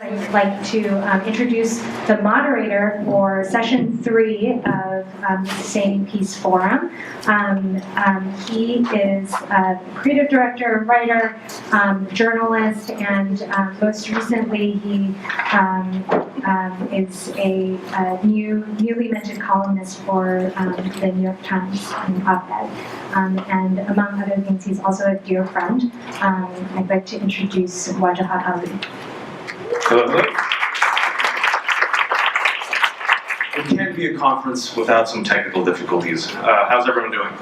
I'd like to introduce the moderator for session 3 of the Sustaining Peace Forum. He is a creative director, writer, journalist, and most recently he is a newly minted columnist for the New York Times op-ed. And among other things, he's also a dear friend. I'd like to introduce Wajahat Ali. Hello. It can't be a conference without some technical difficulties. How's everyone doing?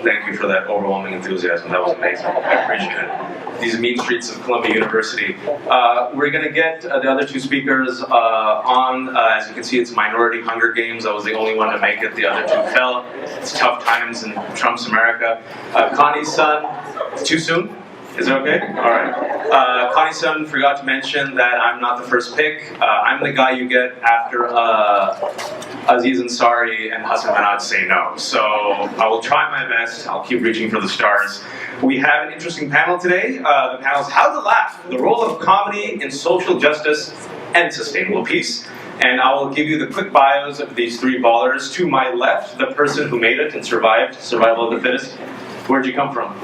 Thank you for that overwhelming enthusiasm. That was amazing. I appreciate it. These mean streets of Columbia University. We're going to get the other two speakers on. As you can see, it's Minority Hunger Games. I was the only one to make it. The other two fell. It's tough times in Trump's America. Connie's son. Too soon? Is it okay? All right. Connie's son forgot to mention that I'm not the first pick. I'm the guy you get after Aziz Ansari and Hassan Manad say no. So I will try my best. I'll keep reaching for the stars. We have an interesting panel today. The panel is How to Laugh, the Role of Comedy in Social Justice and Sustainable Peace. And I will give you the quick bios of these three ballers. To my left, the person who made it and survived, survival of the fittest. Where'd you come from?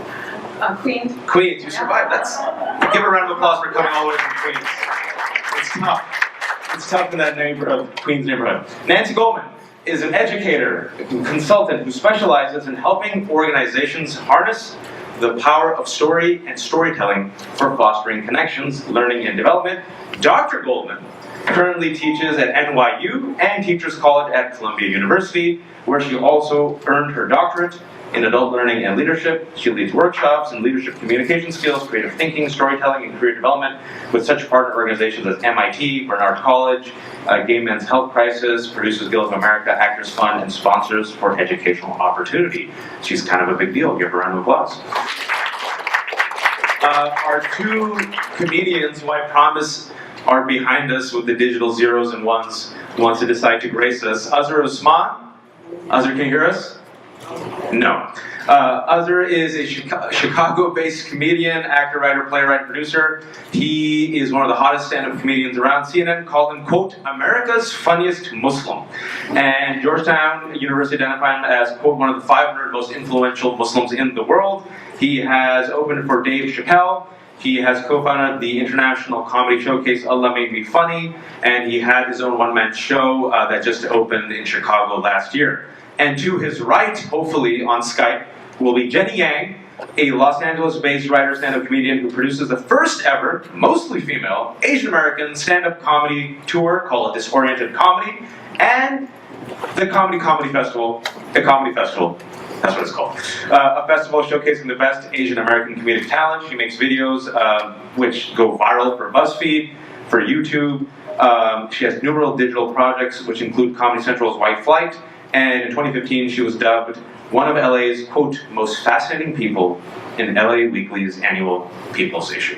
Queens. Queens, you survived. Give a round of applause for coming all the way from Queens. It's tough. It's tough in that neighborhood, Queens neighborhood. Nancy Goldman is an educator, a consultant who specializes in helping organizations harness the power of story and storytelling for fostering connections, learning, and development. Dr. Goldman currently teaches at NYU and Teachers College at Columbia University, where she also earned her doctorate in adult learning and leadership. She leads workshops in leadership communication skills, creative thinking, storytelling, and career development with such partner organizations as MIT, Barnard College, Gay Men's Health Crisis, Producers Guild of America, Actors Fund, and Sponsors for Educational Opportunity. She's kind of a big deal. Give her a round of applause. Our two comedians, who I promise are behind us with the digital zeros and ones, once they decide to grace us. Azhar Usman. Azhar, can you hear us? No. Azhar is a Chicago-based comedian, actor, writer, playwright, producer. He is one of the hottest stand-up comedians around. CNN called him, quote, America's funniest Muslim. And Georgetown University identified him as, quote, one of the 500 most influential Muslims in the world. He has opened for Dave Chappelle. He has co-founded the international comedy showcase Allah Made Me Funny. And he had his own one-man show that just opened in Chicago last year. And to his right, hopefully on Skype, will be Jenny Yang, a Los Angeles-based writer, stand-up comedian who produces the first ever, mostly female, Asian American stand-up comedy tour called Disoriented Comedy, and the Comedy Festival, that's what it's called. A festival showcasing the best Asian American comedic talent. She makes videos which go viral for BuzzFeed, for YouTube. She has numerous digital projects which include Comedy Central's White Flight. And in 2015, she was dubbed one of LA's, quote, most fascinating people in LA Weekly's annual People's issue.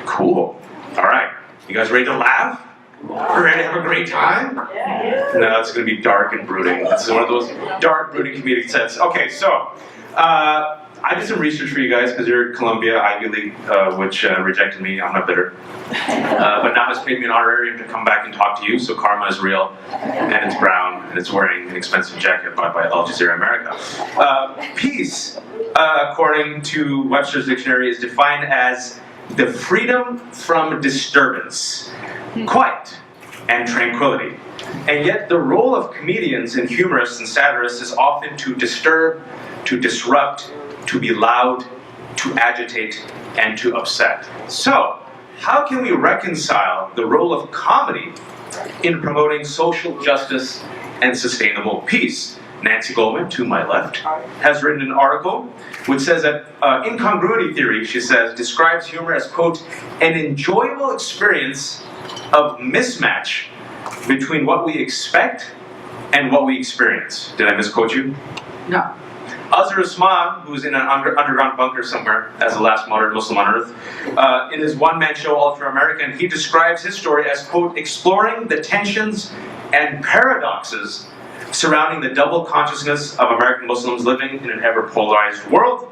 Cool. All right. You guys ready to laugh? Ready to have a great time? No, it's going to be dark and brooding. This is one of those dark, brooding comedic sets. Okay, so I did some research for you guys because you're at Columbia, Ivy League, which rejected me. I'm not bitter. But now has paid me an honorarium to come back and talk to you, so karma is real, and it's brown, and it's wearing an expensive jacket bought by Al Jazeera America. Peace, according to Webster's Dictionary, is defined as the freedom from disturbance, quiet, and tranquility. And yet the role of comedians and humorists and satirists is often to disturb, to disrupt, to be loud, to agitate, and to upset. So, how can we reconcile the role of comedy in promoting social justice and sustainable peace? Nancy Goldman, to my left, has written an article which says that incongruity theory, she says, describes humor as, quote, an enjoyable experience of mismatch between what we expect and what we experience. Did I misquote you? No. Azhar Usman, who's in an underground bunker somewhere as the last modern Muslim on earth, in his one-man show, Ultra American, he describes his story as, quote, exploring the tensions and paradoxes surrounding the double consciousness of American Muslims living in an ever-polarized world.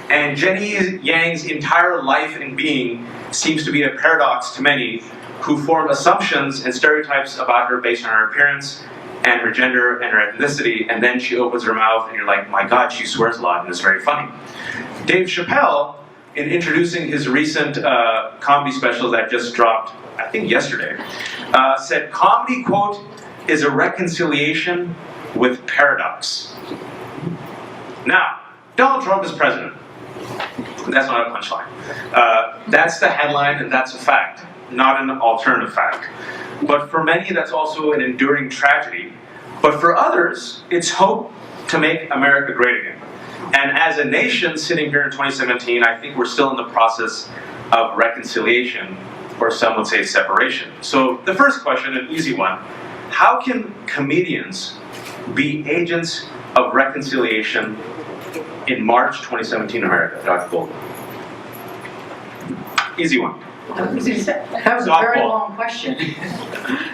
And Jenny Yang's entire life and being seems to be a paradox to many who form assumptions and stereotypes about her based on her appearance and her gender and her ethnicity, and then she opens her mouth and you're like, my God, she swears a lot and it's very funny. Dave Chappelle, in introducing his recent comedy special that just dropped, I think yesterday, said comedy, quote, is a reconciliation with paradox. Now, Donald Trump is president. That's not a punchline. That's the headline and that's a fact, not an alternative fact. But for many, that's also an enduring tragedy. But for others, it's hope to make America great again. And as a nation sitting here in 2017, I think we're still in the process of reconciliation, or some would say separation. So the first question, an easy one, how can comedians be agents of reconciliation in March 2017 America? Dr. Goldman. Easy one. That was a very long question.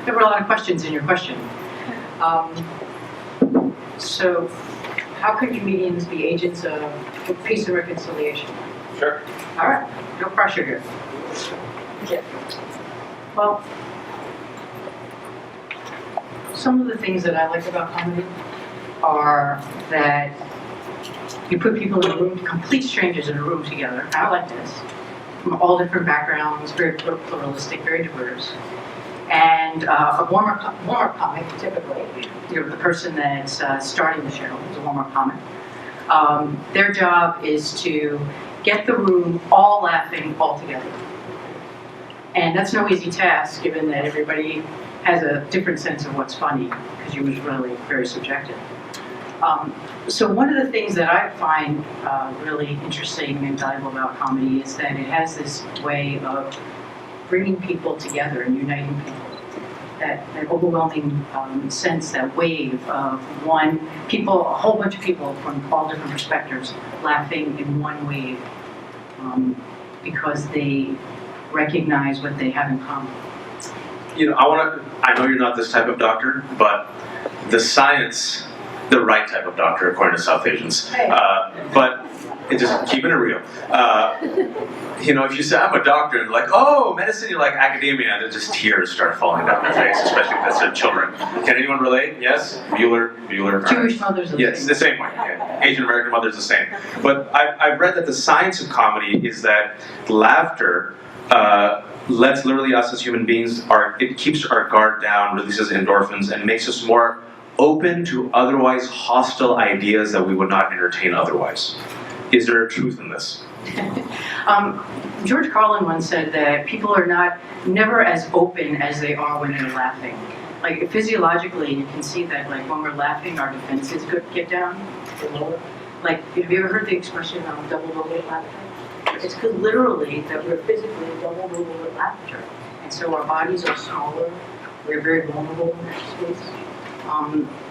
There were a lot of questions in your question. So, how can comedians be agents of peace and reconciliation? Sure. All right, no pressure here. Yeah. Well, some of the things that I like about comedy are that you put people in a room, complete strangers in a room together, I like this, from all different backgrounds, very pluralistic, very diverse. And a warm-up comic, typically, the person that's starting the show is a warm-up comic. Their job is to get the room all laughing all together. And that's no easy task, given that everybody has a different sense of what's funny, because you're really very subjective. So one of the things that I find really interesting and valuable about comedy is that it has this way of bringing people together and uniting people. That overwhelming sense, that wave of a whole bunch of people from all different perspectives laughing in one wave because they recognize what they have in common. You know, I know you're not this type of doctor, but the science, the right type of doctor, according to South Asians. But just keeping it real. You know, if you say, I'm a doctor, and like, oh, medicine, you're like academia, and then just tears start falling down their face, especially if it's children. Can anyone relate? Yes? Bueller. Jewish mothers are the yes, same. the same way. Yeah. Asian American mothers the same. But I've read that the science of comedy is that laughter lets literally us as human beings, it keeps our guard down, releases endorphins, and makes us more open to otherwise hostile ideas that we would not entertain otherwise. Is there a truth in this? George Carlin once said that people are never as open as they are when they're laughing. Like physiologically, you can see that like when we're laughing, our defenses get down, lower. Like, have you ever heard the expression double with laughter? It's because literally that we're physically double with laughter. And so our bodies are smaller, we're very vulnerable in that space.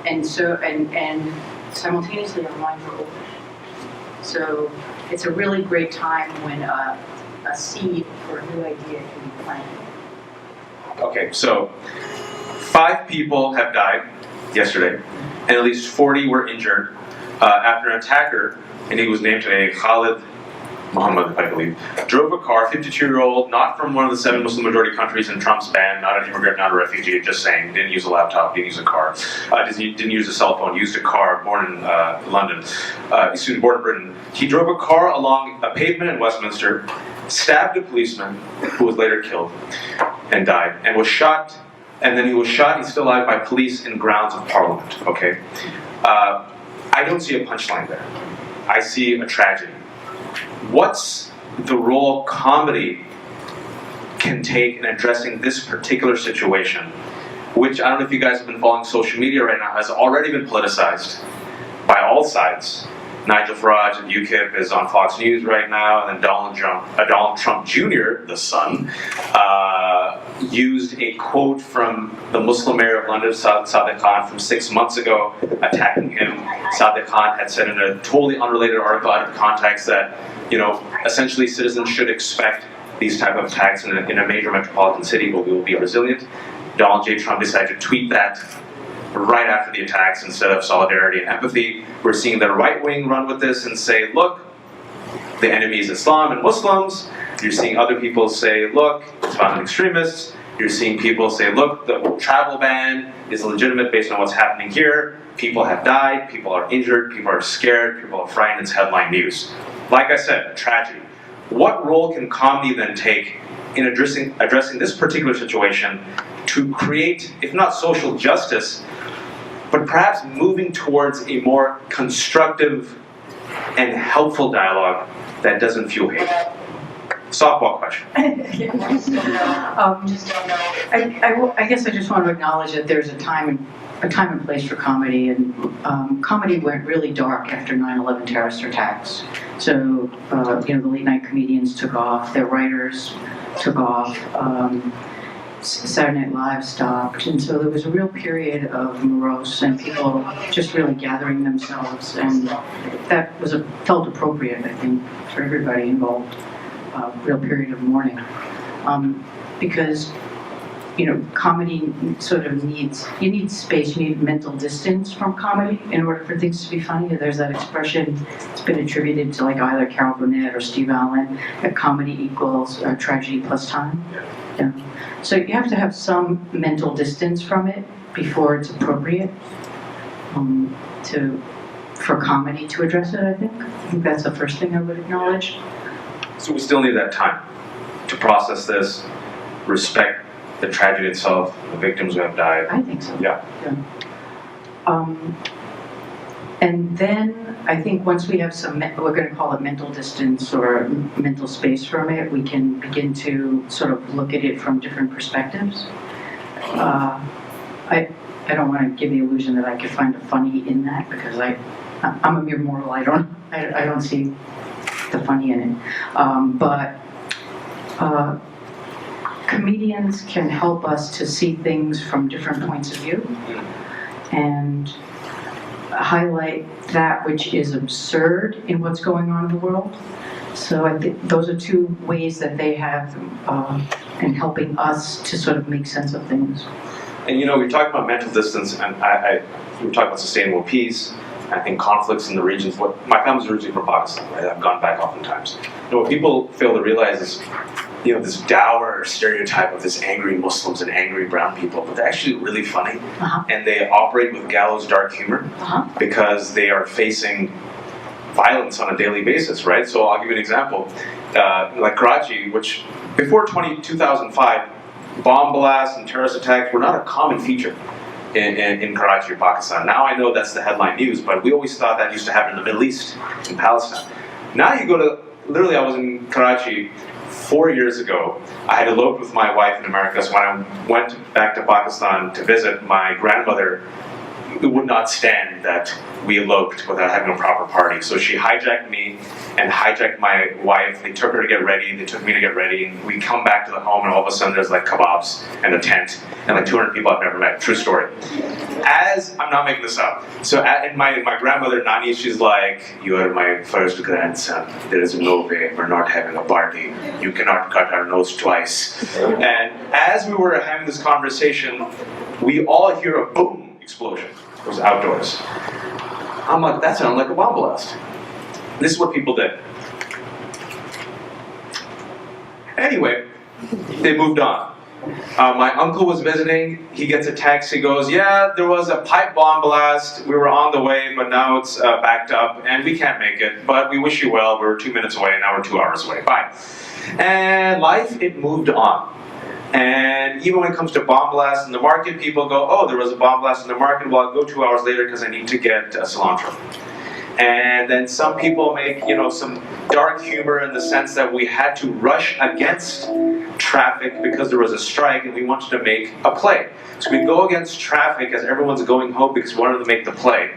And simultaneously our minds are open. So it's a really great time when a seed for a new idea can be planted. Okay, so 5 people have died yesterday, and at least 40 were injured after an attacker, and he was named today Khalid Muhammad, I believe, drove a car, 52-year-old, not from one of the 7 Muslim majority countries in Trump's ban, not an immigrant, not a refugee, just saying, didn't use a laptop, didn't use a car, didn't use a cell phone, used a car, born in London, born in Britain. He drove a car along a pavement in Westminster, stabbed a policeman, who was later killed and died, and was shot, and then he was shot, he's still alive, by police in grounds of Parliament, okay? I don't see a punchline there. I see a tragedy. What's the role comedy can take in addressing this particular situation, which, I don't know if you guys have been following social media right now, has already been politicized by all sides. Nigel Farage of UKIP is on Fox News right now, and then Donald Trump Jr., the son, used a quote from the Muslim mayor of London, Sadiq Khan, from 6 months ago, attacking him. Sadiq Khan had said in a totally unrelated article out of context that, you know, essentially citizens should expect these type of attacks in a major metropolitan city, but we will be resilient. Donald J. Trump decided to tweet that right after the attacks instead of solidarity and empathy. We're seeing the right wing run with this and say, look, the enemy is Islam and Muslims. You're seeing other people say, look, it's violent extremists. You're seeing people say, look, the travel ban is legitimate based on what's happening here. People have died, people are injured, people are scared, people are frightened, it's headline news. Like I said, a tragedy. What role can comedy then take in addressing this particular situation to create, if not social justice, but perhaps moving towards a more constructive and helpful dialogue that doesn't fuel hate? Softball question. I guess I just want to acknowledge that there's a time and place for comedy, and comedy went really dark after 9/11 terrorist attacks. So, the late night comedians took off, their writers took off, Saturday Night Live stopped, and so there was a real period of morose and people just really gathering themselves, and that felt appropriate, I think, for everybody involved. Real period of mourning, because comedy sort of you need space, you need mental distance from comedy in order for things to be funny. There's that expression, it's been attributed to like either Carol Burnett or Steve Allen, that comedy equals tragedy plus time. Yeah. So you have to have some mental distance from it before it's appropriate for comedy to address it, I think. I think that's the first thing I would acknowledge. So we still need that time to process this, respect the tragedy itself, the victims who have died. I think so. Yeah. And then I think once we have we're going to call it mental distance or mental space from it, we can begin to sort of look at it from different perspectives. I don't want to give the illusion that I could find a funny in that, because I'm a mere mortal. I don't see the funny in it. But comedians can help us to see things from different points of view and highlight that which is absurd in what's going on in the world. So I think those are two ways that they have in helping us to sort of make sense of things. And we're talking about mental distance, and we were talking about sustainable peace. I think conflicts in the regions. My family's originally from Pakistan, right? I've gone back oftentimes. What people fail to realize is, this dour stereotype of this angry Muslims and angry brown people, but they're actually really funny, and they operate with gallows dark humor because they are facing violence on a daily basis, right? So I'll give you an example, like Karachi, which before 2005, bomb blasts and terrorist attacks were not a common feature in Karachi or Pakistan. Now I know that's the headline news, but we always thought that used to happen in the Middle East, in Palestine. Now you go to, literally I was in Karachi 4 years ago. I had eloped with my wife in America, so when I went back to Pakistan to visit, my grandmother would not stand that we eloped without having a proper party. So she hijacked me and hijacked my wife. They took her to get ready, they took me to get ready, and we come back to the home and all of a sudden there's like kebabs and a tent and like 200 people I've never met. True story. I'm not making this up. So and my grandmother Nani, she's like, "You are my first grandson. There is no way we're not having a party. You cannot cut our nose twice." And as we were having this conversation, we all hear a boom explosion. It was outdoors. I'm like, that sounded like a bomb blast. This is what people did. Anyway, they moved on. My uncle was visiting. He gets a text. He goes, "Yeah, there was a pipe bomb blast. We were on the way, but now it's backed up, and we can't make it. But we wish you well. We're 2 minutes away. Now we're 2 hours away. Bye." And life, it moved on. And even when it comes to bomb blasts in the market, people go, "Oh, there was a bomb blast in the market. Well, I'll go 2 hours later because I need to get cilantro." And then some people make, some dark humor in the sense that we had to rush against traffic because there was a strike and we wanted to make a play. So we go against traffic as everyone's going home because we wanted to make the play.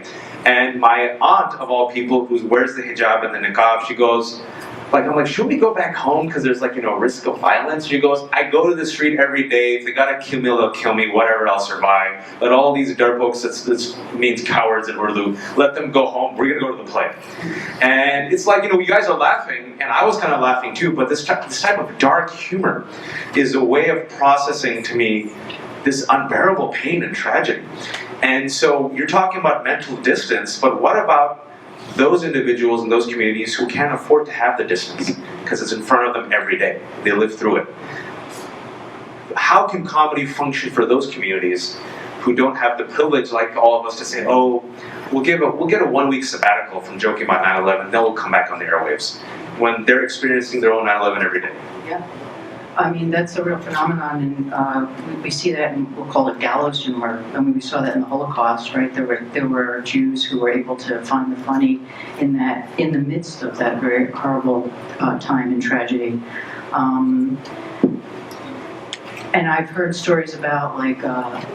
And my aunt, of all people, who wears the hijab and the niqab, she goes, I'm like, "Should we go back home because there's risk of violence?" She goes, "I go to the street every day. If they gotta kill me, they'll kill me. Whatever, I'll survive. Let all these dirtpokes," this means cowards in Urdu, "let them go home. We're gonna go to the play." And it's like, you guys are laughing, and I was kind of laughing too, but this type of dark humor is a way of processing, to me, this unbearable pain and tragedy. And so you're talking about mental distance, but what about those individuals in those communities who can't afford to have the distance because it's in front of them every day. They live through it. How can comedy function for those communities who don't have the privilege, like all of us, to say, oh, we'll get a 1 week sabbatical from joking about 9/11, then we'll come back on the airwaves, when they're experiencing their own 9/11 every day? Yeah. I mean, that's a real phenomenon, and we see that in, we'll call it gallows humor. I mean, we saw that in the Holocaust, right? There were Jews who were able to find the funny in the midst of that very horrible time and tragedy. And I've heard stories about like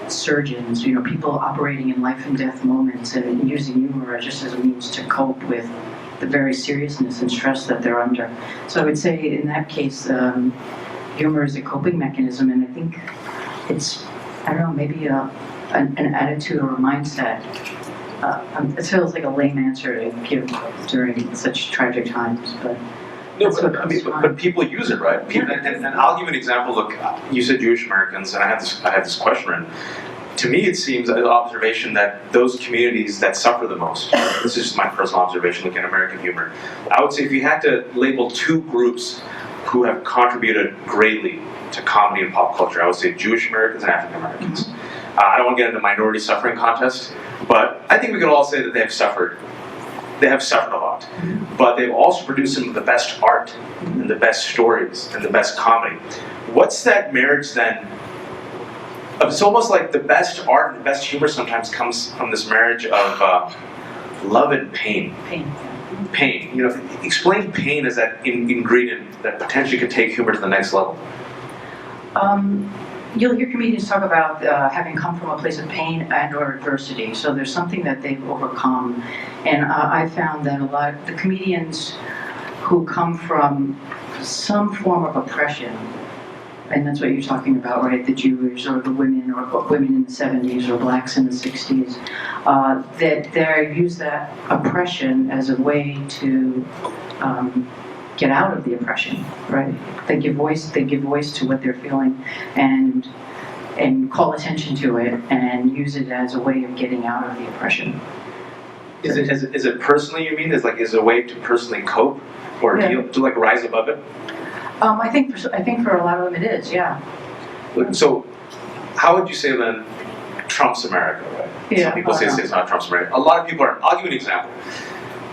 surgeons, people operating in life and death moments and using humor just as a means to cope with the very seriousness and stress that they're under. So I would say in that case, humor is a coping mechanism, and I think it's, I don't know, maybe an attitude or a mindset. It feels like a lame answer to give during such tragic times, but. No, but people use it, right? People, and I'll give you an example. Look, you said Jewish Americans, and I had this question written. To me, it seems an observation that those communities that suffer the most, this is just my personal observation looking at American humor, I would say if you had to label two groups who have contributed greatly to comedy and pop culture, I would say Jewish Americans and African Americans. I don't want to get into minority suffering contest, but I think we could all say that they have suffered. They have suffered a lot, but they've also produced some of the best art and the best stories and the best comedy. What's that marriage then? It's almost like the best art and the best humor sometimes comes from this marriage of love and pain. Pain. Explain pain as that ingredient that potentially could take humor to the next level. You'll hear comedians talk about having come from a place of pain and or adversity. So there's something that they've overcome. And I found that a lot of the comedians who come from some form of oppression, and that's what you're talking about, right? The Jewish or the women, or women in the 70s or blacks in the 60s, that they use that oppression as a way to get out of the oppression, right? They give voice to what they're feeling, and call attention to it, and use it as a way of getting out of the oppression. Is it personally, you mean? Is it a way to personally cope or deal, to rise above it? I think for a lot of them it is, yeah. So, how would you say then Trump's America, right? Yeah, Some people say it's not Trump's America. A lot of people are. I'll give you an example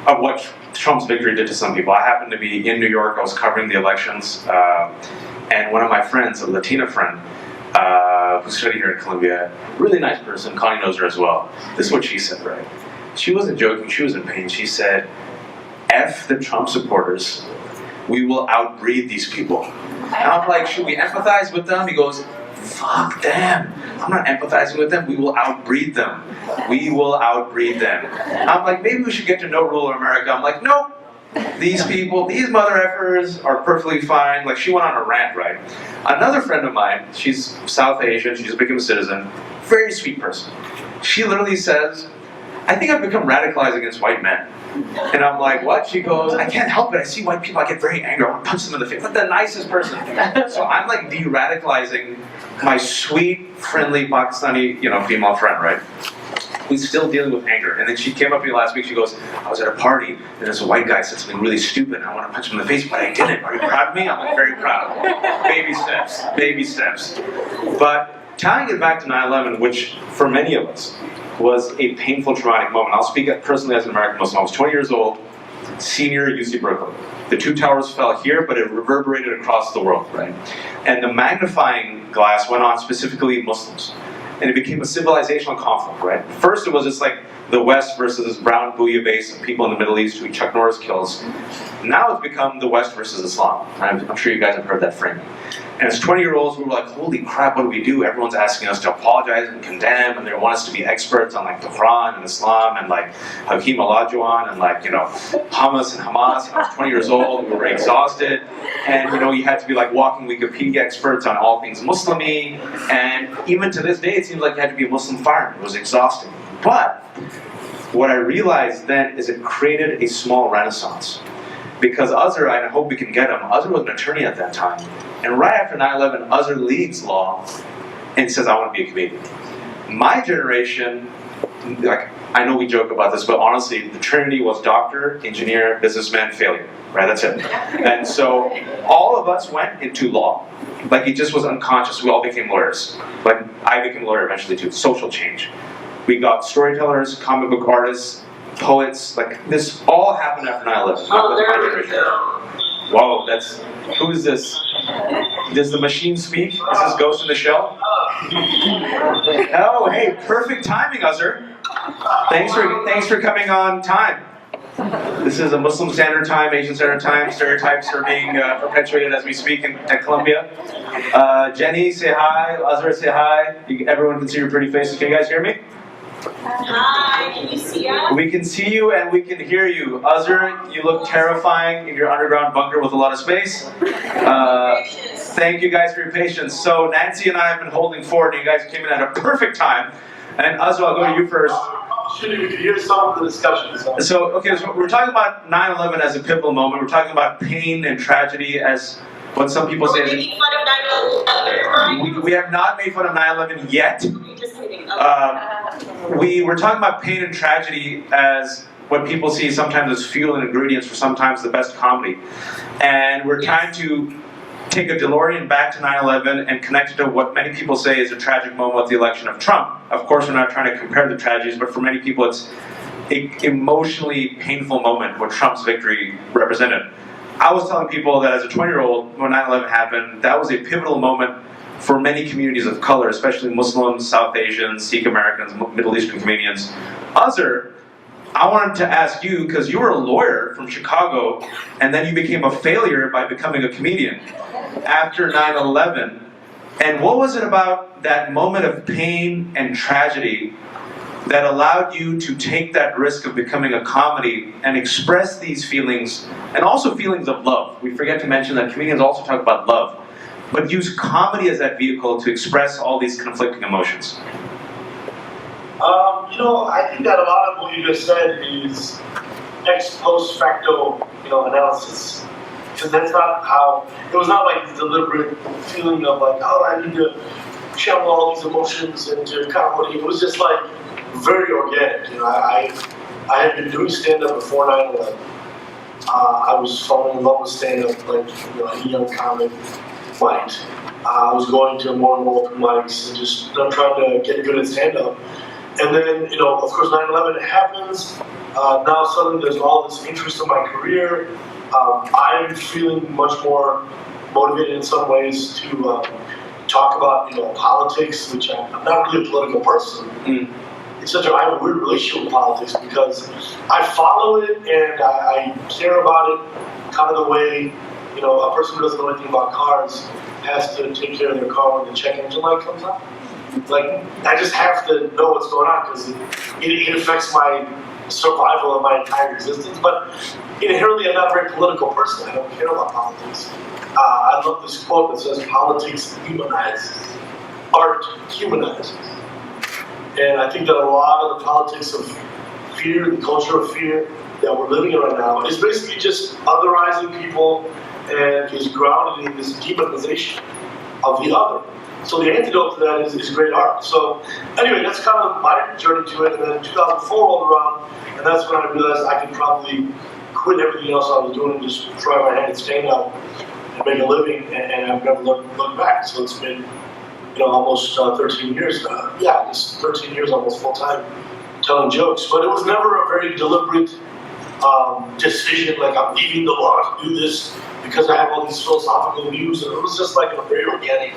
of what Trump's victory did to some people. I happened to be in New York. I was covering the elections, and one of my friends, a Latina friend, who studied here at Columbia, really nice person, Connie knows her as well. This is what she said, right? She wasn't joking, she was in pain. She said, F the Trump supporters, we will outbreed these people. And I'm like, should we empathize with them? He goes, fuck them. I'm not empathizing with them, we will outbreed them. We will outbreed them. I'm like, maybe we should get to know rural America. I'm like, nope. These people, these mother effers are perfectly fine. She went on a rant, right? Another friend of mine, she's South Asian, she just became a citizen, very sweet person. She literally says, I think I've become radicalized against white men. And I'm like, what? She goes, I can't help it. I see white people, I get very angry. I want to punch them in the face. Like the nicest person. So I'm de-radicalizing my sweet, friendly Pakistani, female friend, right? Who's still dealing with anger. And then she came up to me last week, she goes, I was at a party, and this white guy said something really stupid, and I want to punch him in the face, but I didn't. Are you proud of me? I'm very proud. Baby steps. But tying it back to 9/11, which for many of us was a painful, traumatic moment. I'll speak personally as an American Muslim. I was 20 years old, senior at UC Berkeley. The two towers fell here, but it reverberated across the world, right? And the magnifying glass went on specifically Muslims. And it became a civilizational conflict, right? First it was just like the West versus this brown bouillabaisse of people in the Middle East who Chuck Norris kills. Now it's become the West versus Islam. I'm sure you guys have heard that framing. And as 20-year-olds, we were like, holy crap, what do we do? Everyone's asking us to apologize and condemn, and they want us to be experts on the Quran and Islam and Hakeem Olajuwon and Hamas and Hamas. And I was 20 years old, we were exhausted, and you had to be walking Wikipedia experts on all things Muslimy, and even to this day it seems like you had to be a Muslim fireman. It was exhausting. But what I realized then is it created a small renaissance. Because Azhar, I hope we can get him, Azhar was an attorney at that time. And right after 9/11, Azhar leaves law and says, I want to be a comedian. My generation, I know we joke about this, but honestly, the Trinity was doctor, engineer, businessman, failure. Right, that's it. And so all of us went into law. Like it just was unconscious. We all became lawyers. Like I became a lawyer eventually too. Social change. We got storytellers, comic book artists, poets. Like this all happened after 9/11. Oh, there we go. Whoa, that's who is this? Does the machine speak? Is this Ghost in the Shell? Oh, hey, perfect timing, Azhar. Thanks for coming on time. This is a Muslim Standard Time, Asian Standard Time. Stereotypes are being perpetuated as we speak at Columbia. Jenny, say hi. Azhar, say hi. Everyone can see your pretty faces. Can you guys hear me? Hi, can you see us? We can see you and we can hear you. Azhar, you look terrifying in your underground bunker with a lot of space. Thank you guys for your patience. So Nancy and I have been holding forward and you guys came in at a perfect time. And Azhar, I'll go to you first. You could hear some of the discussions. So we're talking about 9/11 as a pivotal moment. We're talking about pain and tragedy as what some people say. Making fun of 9/11. We have not made fun of 9/11 yet. Just kidding. We're talking about pain and tragedy as what people see sometimes as fuel and ingredients for sometimes the best comedy. And we're trying to take a DeLorean back to 9/11 and connect it to what many people say is a tragic moment with the election of Trump. Of course, we're not trying to compare the tragedies, but for many people it's an emotionally painful moment what Trump's victory represented. I was telling people that as a 20-year-old, when 9/11 happened, that was a pivotal moment for many communities of color, especially Muslims, South Asians, Sikh Americans, Middle Eastern comedians. Azhar, I wanted to ask you, because you were a lawyer from Chicago, and then you became a failure by becoming a comedian after 9/11. And what was it about that moment of pain and tragedy that allowed you to take that risk of becoming a comedy and express these feelings, and also feelings of love? We forget to mention that comedians also talk about love, but use comedy as that vehicle to express all these conflicting emotions. I think that a lot of what you just said is ex post facto, analysis. Because that's not how, it was not like the deliberate feeling of like, oh, I need to channel all these emotions into comedy. It was just like very organic. I had been doing stand-up before 9/11. I was falling in love with stand-up, like, a young comic, white. I was going to more and more open mics and just trying to get good at stand-up. And then, of course, 9/11 happens. Now suddenly there's all this interest in my career. I'm feeling much more motivated in some ways to talk about, politics, which I'm not really a political person. It's I have a weird relationship with politics because I follow it and I care about it kind of the way, a person who doesn't know anything about cars has to take care of their car when the check engine light comes on. Like, I just have to know what's going on because it affects my survival of my entire existence. But inherently, I'm not a very political person. I don't care about politics. I love this quote that says, politics humanizes. Art humanizes. And I think that a lot of the politics of fear, the culture of fear that we're living in right now is basically just otherizing people and is grounded in this demonization of the other. So the antidote to that is great art. So anyway, that's kind of my journey to it. And then 2004 rolled around, and that's when I realized I could probably quit everything else I was doing and just try my hand at stand-up and make a living, and I've never looked back. So it's been, almost 13 years now. Yeah, it's 13 years almost full-time telling jokes. But it was never a very deliberate decision, like I'm leaving the law to do this because I have all these philosophical views. And it was just like a very organic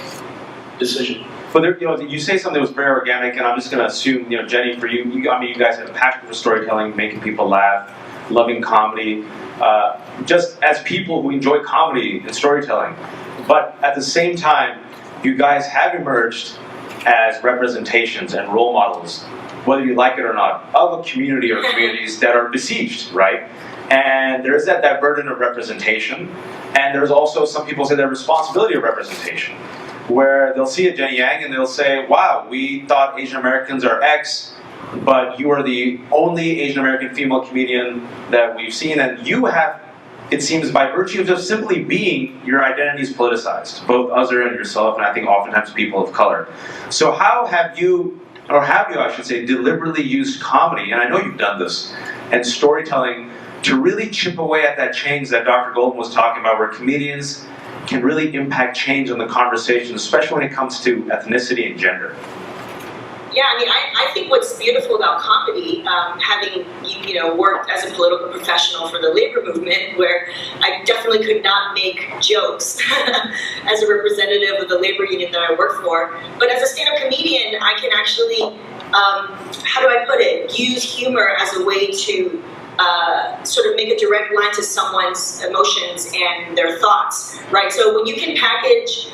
decision. But there, you say something that was very organic, and I'm just going to assume, Jenny, for you, you guys have a passion for storytelling, making people laugh, loving comedy, just as people who enjoy comedy and storytelling. But at the same time, you guys have emerged as representations and role models, whether you like it or not, of a community or communities that are besieged, right? And there is that burden of representation, and there's also, some people say, the responsibility of representation, where they'll see a Jenny Yang and they'll say, wow, we thought Asian Americans are X, but you are the only Asian American female comedian that we've seen, and you have, it seems, by virtue of just simply being, your identity is politicized, both Azhar and yourself, and I think oftentimes people of color. So how have you or have you, I should say, deliberately used comedy, and I know you've done this, and storytelling to really chip away at that change that Dr. Goldman was talking about, where comedians can really impact change in the conversation, especially when it comes to ethnicity and gender? Yeah, I mean, I think what's beautiful about comedy, having worked as a political professional for the labor movement, where I definitely could not make jokes as a representative of the labor union that I work for, but as a stand-up comedian, I can actually, how do I put it, use humor as a way to sort of make a direct line to someone's emotions and their thoughts, right? So when you can package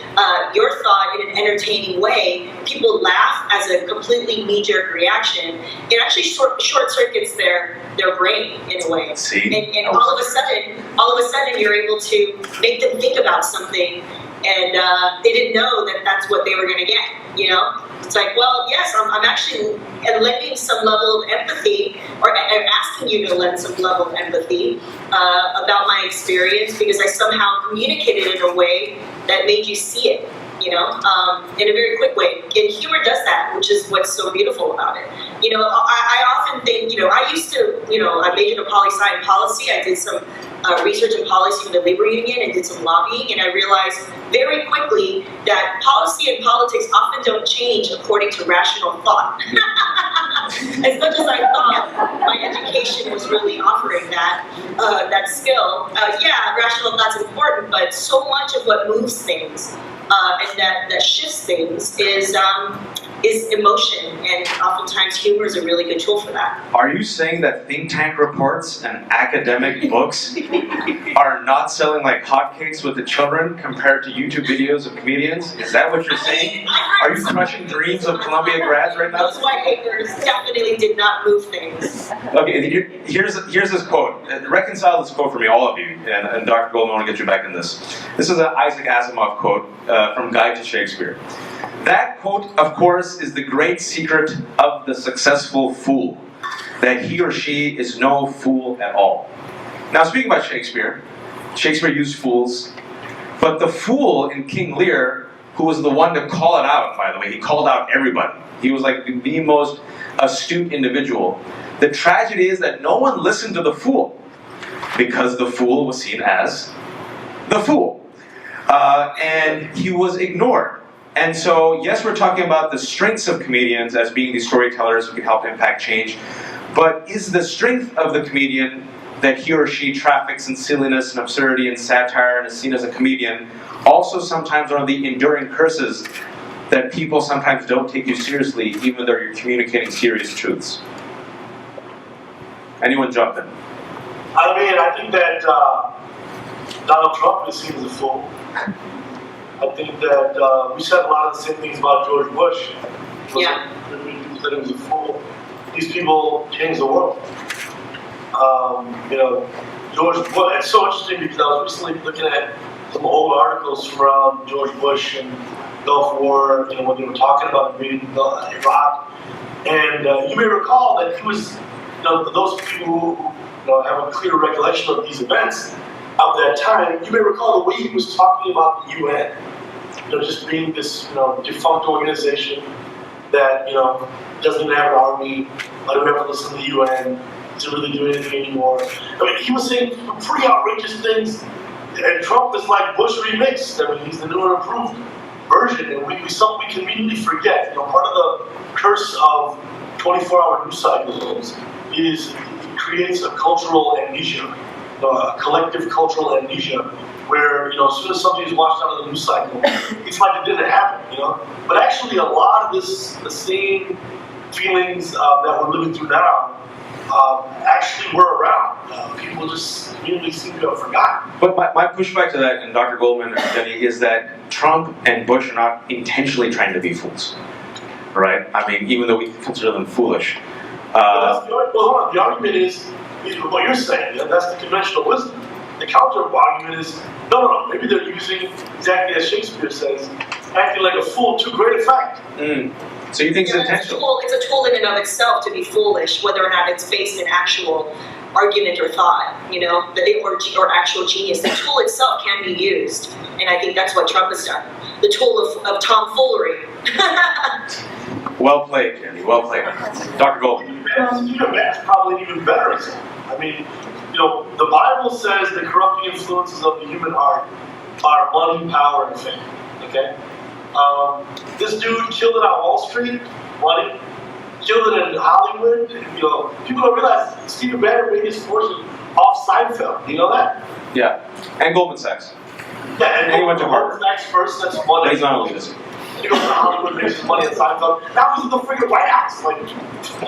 your thought in an entertaining way, people laugh as a completely knee-jerk reaction. It actually short circuits their brain in a way. And all of a sudden, you're able to make them think about something, and they didn't know that that's what they were going to get. It's like, well, yes, I'm actually lending some level of empathy, or I'm asking you to lend some level of empathy about my experience, because I somehow communicated in a way that made you see it, in a very quick way. And humor does that, which is what's so beautiful about it. I often think, I used to, I majored in poli-sci and policy. I did some research in policy with the labor union and did some lobbying, and I realized very quickly that policy and politics often don't change according to rational thought. As much as I thought my education was really offering that skill, rational thought's important, but so much of what moves things and that shifts things is emotion, and oftentimes humor is a really good tool for that. Are you saying that think tank reports and academic books are not selling like hotcakes with the children compared to YouTube videos of comedians? Is that what you're saying? Are you crushing dreams of Columbia grads right now? Those white papers definitely did not move things. Okay, here's this quote. Reconcile this quote for me, all of you, and Dr. Goldman, I want to get you back in this. This is an Isaac Asimov quote from Guide to Shakespeare. That quote, of course, is the great secret of the successful fool, that he or she is no fool at all. Now, speaking about Shakespeare, Shakespeare used fools, but the fool in King Lear, who was the one to call it out, by the way, he called out everybody. He was like the most astute individual. The tragedy is that no one listened to the fool, because the fool was seen as the fool. And he was ignored. And so, yes, we're talking about the strengths of comedians as being these storytellers who can help impact change, but is the strength of the comedian that he or she traffics in silliness and absurdity and satire and is seen as a comedian also sometimes one of the enduring curses that people sometimes don't take you seriously even though you're communicating serious truths? Anyone jump in? I think that Donald Trump is seen as a fool. I think that we said a lot of the same things about George Bush. Yeah. People said he was a fool. These people changed the world. George Bush, it's so interesting because I was recently looking at some old articles from around George Bush and Gulf War, when they were talking about invading Iraq. And you may recall that he was, those people who have a clear recollection of these events of that time, you may recall the way he was talking about the UN, just being this, defunct organization that, doesn't even have an army, why do we have to listen to the UN to really do anything anymore? He was saying pretty outrageous things, and Trump is like Bush remixed. He's the new and improved version, and we conveniently forget. Part of the curse of 24-hour news cycles is it creates a cultural amnesia. A collective cultural amnesia, where as soon as something is washed out of the news cycle, it's like it didn't happen, But actually, a lot of the same feelings that we're living through now actually were around. People just immediately seem to have forgotten. But my pushback to that, and Dr. Goldman and Jenny, is that Trump and Bush are not intentionally trying to be fools, right? Even though we consider them foolish. The argument is what you're saying. That's the conventional wisdom. The counter argument is, no, maybe they're using, exactly as Shakespeare says, acting like a fool to great effect. So you think it's intentional? It's a tool in and of itself to be foolish, whether or not it's based in actual argument or thought, or actual genius. The tool itself can be used, and I think that's what Trump has done. The tool of tomfoolery. Well played, Jenny. Well played. Dr. Goldman. Stephen Bannon's probably an even better example. I mean, the Bible says the corrupting influences of the human heart are money, power, and fame. Okay? This dude killed it on Wall Street, money. Killed it in Hollywood. People don't realize Stephen Bannon made his fortune off Seinfeld. You know that? Yeah. And Goldman Sachs. Yeah, and he went to Goldman Sachs first. That's one. But he's not elitist. He goes to Hollywood, makes his money at Seinfeld. Now he's in the freaking White House. Like,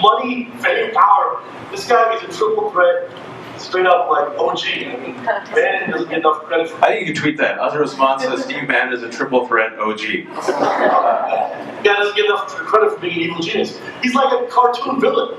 money, fame, power. This guy is a triple threat. Straight up OG. I mean, Bannon doesn't get enough credit for I think you can tweet that. Azhar Usman says Steve Bannon is a triple threat OG. Guy doesn't get enough credit for being an evil genius. He's like a cartoon villain.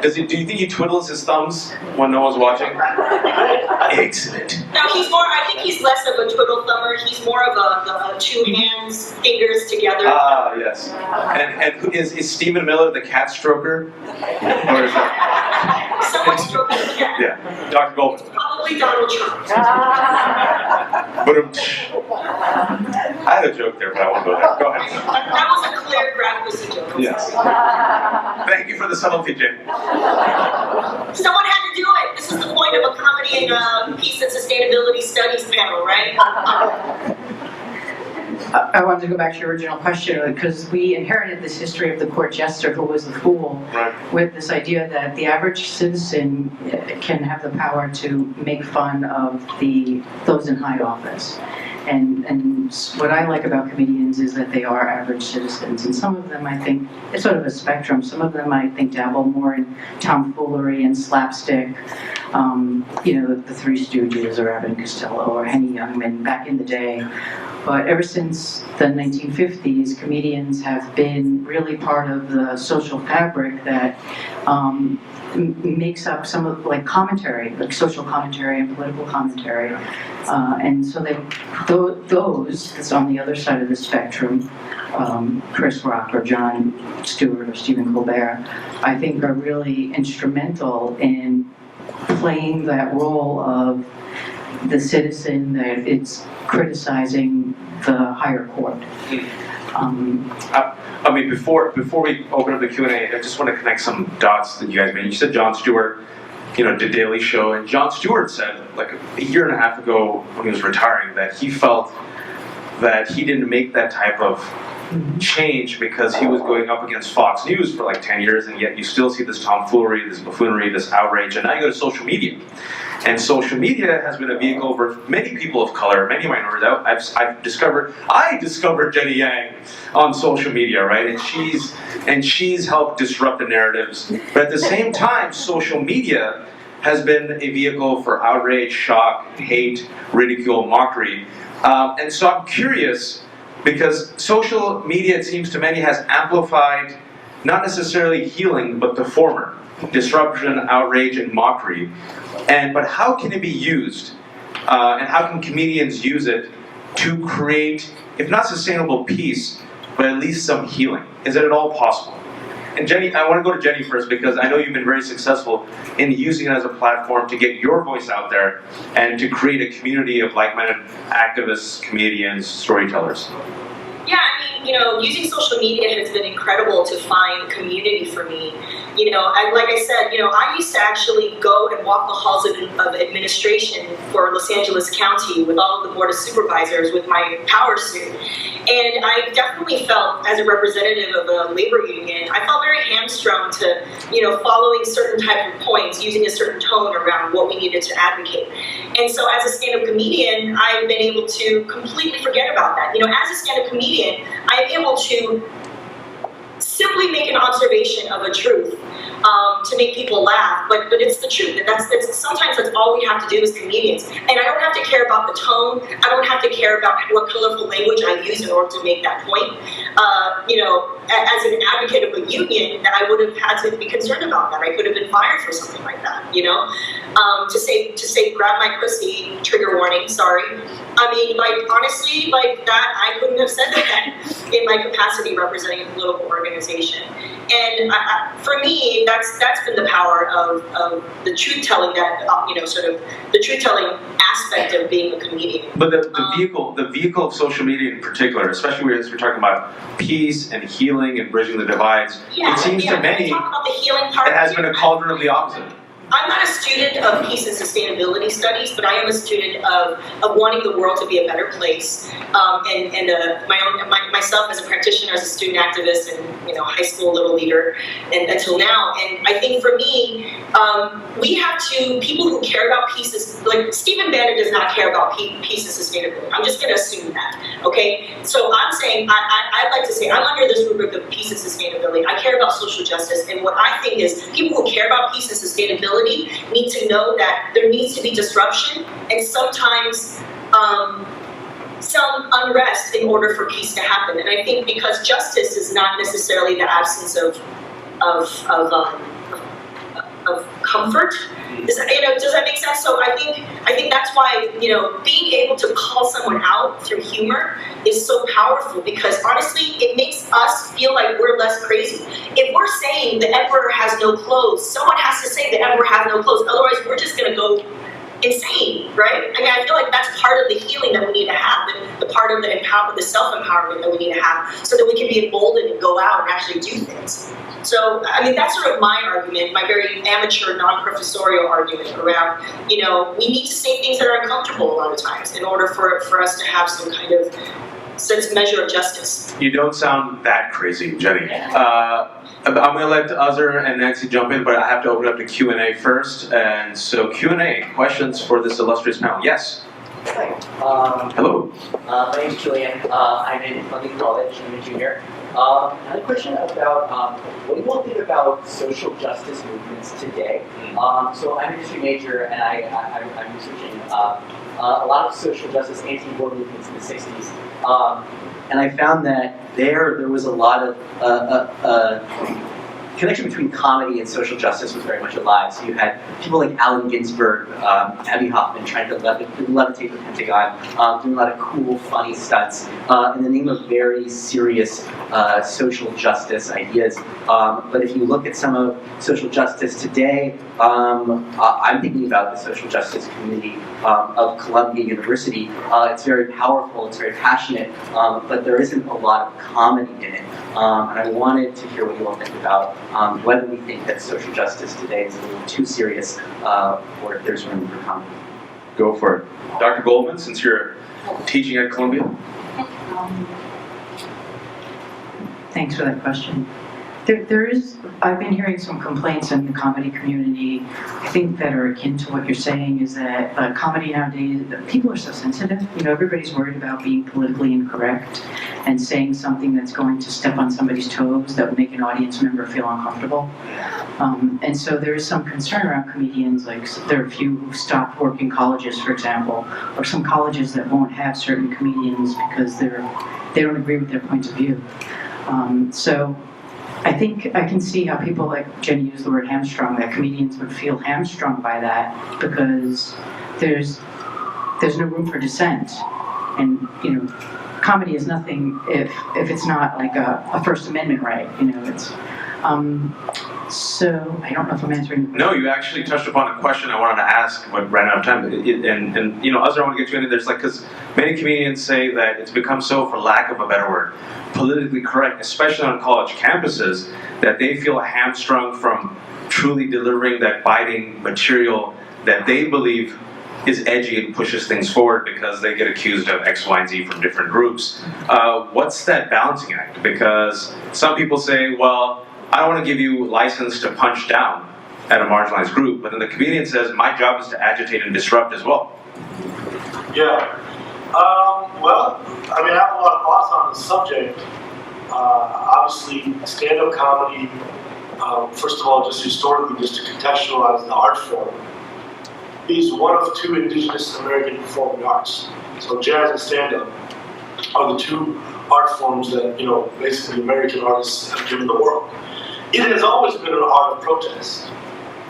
Do you think he twiddles his thumbs when no one's watching? Excellent. No, I think he's less of a twiddle thumber. He's more of the two hands, fingers together. Ah, yes. And is Stephen Miller the cat stroker? Or is that? Someone stroking the cat. Yeah. Dr. Goldman. Probably Donald Trump. But I had a joke there, but I won't go there. Go ahead. That was a clear grab pussy joke. Yes. Thank you for the subtlety, Jane. Someone had to do it. This is the point of a comedy and peace and sustainability studies panel, right? I wanted to go back to your original question because we inherited this history of the court jester who was the fool, Right. with this idea that the average citizen can have the power to make fun of those in high office. And what I like about comedians is that they are average citizens, and some of them I think it's sort of a spectrum. Some of them I think dabble more in tomfoolery and slapstick. The Three Stooges or Abbott and Costello or Henny Youngman back in the day. But ever since the 1950s, comedians have been really part of the social fabric that makes up some of commentary, like social commentary and political commentary. And so those that's on the other side of the spectrum, Chris Rock or Jon Stewart or Stephen Colbert, I think are really instrumental in playing that role of the citizen that it's criticizing the higher court. Before we open up the Q&A, I just want to connect some dots that you guys made. You said Jon Stewart, did Daily Show, and Jon Stewart said, a year and a half ago when he was retiring, that he felt that he didn't make that type of change because he was going up against Fox News for 10 years, and yet you still see this tomfoolery, this buffoonery, this outrage, and now you go to social media. And social media has been a vehicle for many people of color, many minorities. I discovered Jenny Yang on social media, right? And she's helped disrupt the narratives. But at the same time, social media has been a vehicle for outrage, shock, hate, ridicule, mockery. And so I'm curious, because social media, it seems to many, has amplified not necessarily healing, but the former, disruption, outrage, and mockery. But how can it be used, and how can comedians use it to create, if not sustainable peace, but at least some healing? Is it at all possible? And Jenny, I want to go to Jenny first, because I know you've been very successful in using it as a platform to get your voice out there and to create a community of like-minded activists, comedians, storytellers. Yeah, using social media has been incredible to find community for me. Like I said, I used to actually go and walk the halls of administration for Los Angeles County with all of the board of supervisors with my power suit. And I definitely felt, as a representative of a labor union, I felt very hamstrung to, following certain type of points, using a certain tone around what we needed to advocate. And so as a stand-up comedian, I've been able to completely forget about that. As a stand-up comedian, I'm able to simply make an observation of a truth to make people laugh, but it's the truth. Sometimes that's all we have to do as comedians. And I don't have to care about the tone. I don't have to care about what colorful language I use in order to make that point. As an advocate of a union, that I would have had to be concerned about that. I could have been fired for something like that, to say grab my pussy, trigger warning, sorry. I mean, like, honestly, like that, I couldn't have said that in my capacity representing a political organization. And for me, that's been the power of the truth-telling that, sort of the truth-telling aspect of being a comedian. But the vehicle of social media in particular, especially as we're talking about peace and healing and bridging the divides, it seems to many talk about the healing part. It has been a cauldron of the opposite. I'm not a student of peace and sustainability studies, but I am a student of wanting the world to be a better place. Myself as a practitioner, as a student activist, and high school little leader, and until now. And I think for me, we have to people who care about peace is like Stephen Bannon does not care about peace and sustainability. I'm just going to assume that. Okay, so I'm saying I'd like to say I'm under this rubric of peace and sustainability. I care about social justice, and what I think is people who care about peace and sustainability need to know that there needs to be disruption and sometimes some unrest in order for peace to happen. And I think because justice is not necessarily the absence of comfort. Does that make sense? So I think that's why being able to call someone out through humor is so powerful, because honestly it makes us feel like we're less crazy. If we're saying the emperor has no clothes, someone has to say the emperor has no clothes. Otherwise we're just gonna go insane, right? I mean, I feel like that's part of the healing that we need to have, the part of the self-empowerment that we need to have, so that we can be emboldened and go out and actually do things. So, I mean, that's sort of my argument, my very amateur, non-professorial argument around, we need to say things that are uncomfortable a lot of times in order for us to have some kind of sense measure of justice. You don't sound that crazy, Jenny. I'm going to let Azhar and Nancy jump in, but I have to open up to Q&A first. And so Q&A, questions for this illustrious panel. Yes? Hi. Hello. My name's Julian. I'm in Columbia College. I'm a junior. I had a question about what do you all think about social justice movements today? So I'm a history major, and I'm researching a lot of social justice anti-war movements in the 60s. And I found that there was a lot of connection between comedy and social justice was very much alive. So you had people like Allen Ginsberg, Abby Hoffman trying to levitate the Pentagon, doing a lot of cool, funny stunts in the name of very serious social justice ideas. But if you look at some of social justice today, I'm thinking about the social justice community of Columbia University. It's very powerful, it's very passionate, but there isn't a lot of comedy in it. And I wanted to hear what you all think about whether we think that social justice today is a little too serious or if there's room for comedy. Go for it. Dr. Goldman, since you're teaching at Columbia. Thanks for that question. I've been hearing some complaints in the comedy community, I think, that are akin to what you're saying, is that comedy nowadays, people are so sensitive. Everybody's worried about being politically incorrect and saying something that's going to step on somebody's toes that will make an audience member feel uncomfortable. And so there is some concern around comedians, like there are a few who've stopped working colleges, for example, or some colleges that won't have certain comedians because they don't agree with their point of view. So I think I can see how people, like Jenny used the word hamstrung, that comedians would feel hamstrung by that because there's no room for dissent. And, comedy is nothing if it's not like a First Amendment right, it's, so I don't know if I'm answering. No, you actually touched upon a question I wanted to ask, but ran out of time. And Azhar, I want to get you into this, because many comedians say that it's become so, for lack of a better word, politically correct, especially on college campuses, that they feel hamstrung from truly delivering that biting material that they believe is edgy and pushes things forward because they get accused of X, Y, and Z from different groups. What's that balancing act? Because some people say, well, I don't want to give you license to punch down at a marginalized group, but then the comedian says, my job is to agitate and disrupt as well. Yeah. Well, I mean, I have a lot of thoughts on this subject. Obviously, stand-up comedy, first of all, just historically, just to contextualize the art form, is one of two indigenous American performing arts. So jazz and stand-up are the two art forms that, basically American artists have given the world. It has always been an art of protest.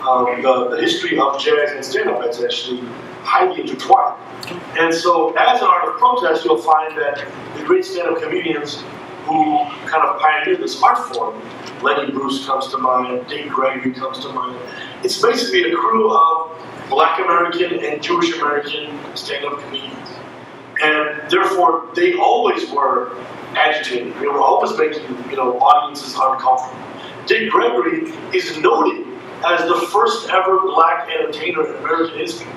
the history of jazz and stand-up is actually highly intertwined. And so, as an art of protest, you'll find that the great stand-up comedians who kind of pioneered this art form, Lenny Bruce comes to mind, Dave Gregory comes to mind. It's basically a crew of Black American and Jewish American stand-up comedians. And therefore, they always were agitated. They were always making, audiences uncomfortable. Dick Gregory is noted as the first ever black entertainer in American history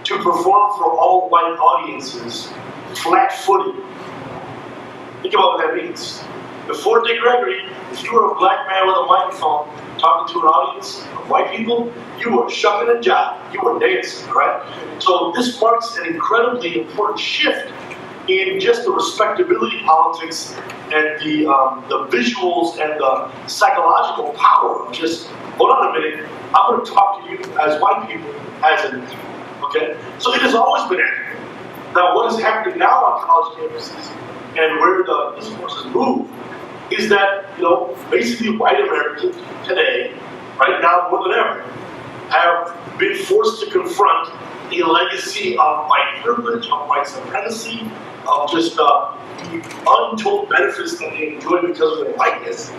to perform for all white audiences, flat-footed. Think about what that means. Before Dick Gregory, if you were a black man with a microphone talking to an audience of white people, you were shucking and jiving, you were dancing, right? So this marks an incredibly important shift in just the respectability politics and the visuals and the psychological power of just, hold on a minute, I'm going to talk to you as white people, as an okay? So it has always been accurate. Now what is happening now on college campuses and where the discourses move is that, basically white Americans today, right now more than ever, have been forced to confront a legacy of white privilege, of white supremacy, of just the untold benefits that they enjoy because of their whiteness.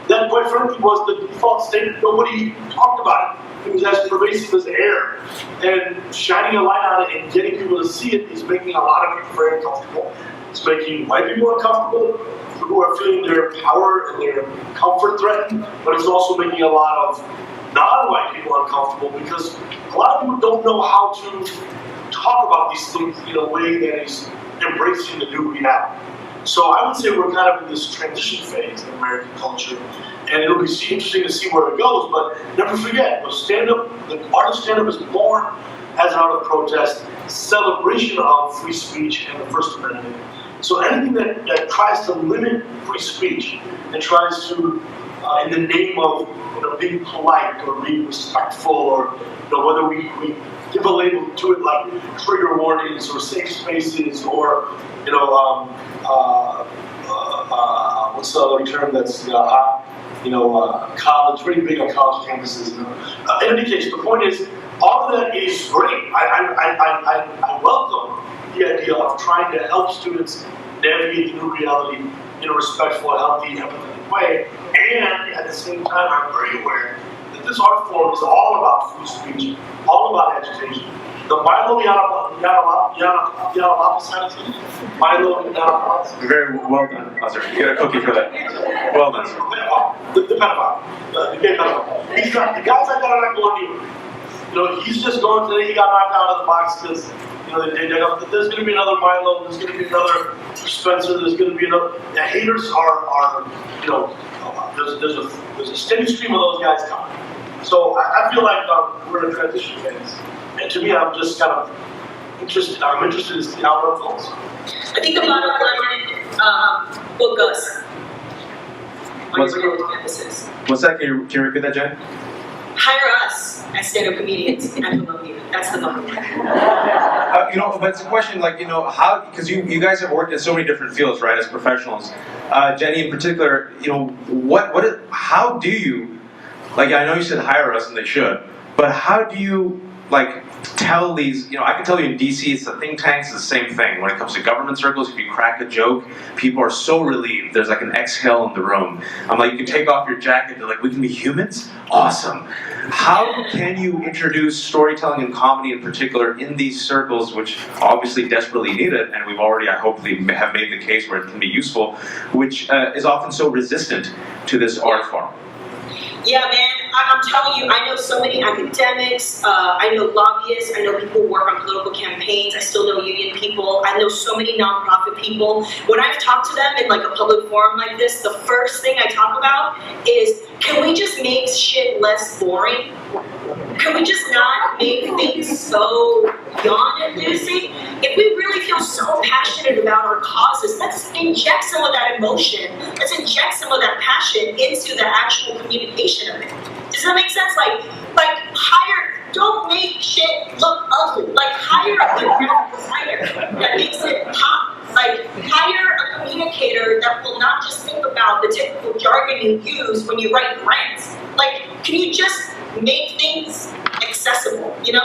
That, quite frankly, was the default state. Nobody talked about it. It was as pervasive as air. And shining a light on it and getting people to see it is making a lot of people very uncomfortable. It's making white people uncomfortable, who are feeling their power and their comfort threatened, but it's also making a lot of non-white people uncomfortable because a lot of people don't know how to talk about these things in a way that is embracing the new reality. So I would say we're kind of in this transition phase in American culture, and it'll be interesting to see where it goes, but never forget, the art of stand-up is born as an art of protest, celebration of free speech and the First Amendment. So anything that tries to limit free speech and tries to, in the name of being polite or being respectful, or whether we give a label to it like trigger warnings or safe spaces or what's the other term that's hot? College, really big on college campuses. In any case, the point is, all of that is great. I welcome the idea of trying to help students navigate the new reality in a respectful, healthy, empathetic way. And at the same time, I'm very aware that this art form is all about free speech, all about agitation. The Milo Yiannopoulos attitude, Milo Yiannopoulos. Very well done, Azhar. You get a cookie for that. Well done. The pedophile, the gay pedophile. The guys like that are not going anywhere. He's just going today. He got knocked out of the box because there's going to be another Milo. There's going to be another Spencer. There's going to be another. The haters are there's a steady stream of those guys coming. So I feel like we're in a transition phase. And to me, I'm just kind of interested. I'm interested to see how it unfolds. I think the bottom line, book us on your campuses. What's that? Can you repeat that, Jen? Hire us as stand-up comedians, and we love you. That's the bottom line. But it's a question how, because you guys have worked in so many different fields, right, as professionals. Jenny in particular, how do you, I know you said hire us and they should, but how do you, tell these, I can tell you in DC, it's the think tanks, it's the same thing. When it comes to government circles, if you crack a joke, people are so relieved. There's an exhale in the room. I'm like, you can take off your jacket, they're like, we can be humans? Awesome. How can you introduce storytelling and comedy in particular in these circles, which obviously desperately need it, and we've already, I hopefully, have made the case where it can be useful, which is often so resistant to this art form? Yeah, man, I'm telling you, I know so many academics, I know lobbyists, I know people who work on political campaigns, I still know union people, I know so many nonprofit people. When I've talked to them in a public forum like this, the first thing I talk about is, can we just make shit less boring? Can we just not make things so yawn-inducing? If we really feel so passionate about our causes, let's inject some of that emotion, let's inject some of that passion into the actual communication of it. Does that make sense? Don't make shit look ugly. Hire a good graphic designer that makes it pop. Hire a communicator that will not just think about the typical jargon you use when you write grants. Can you just made things accessible, you know?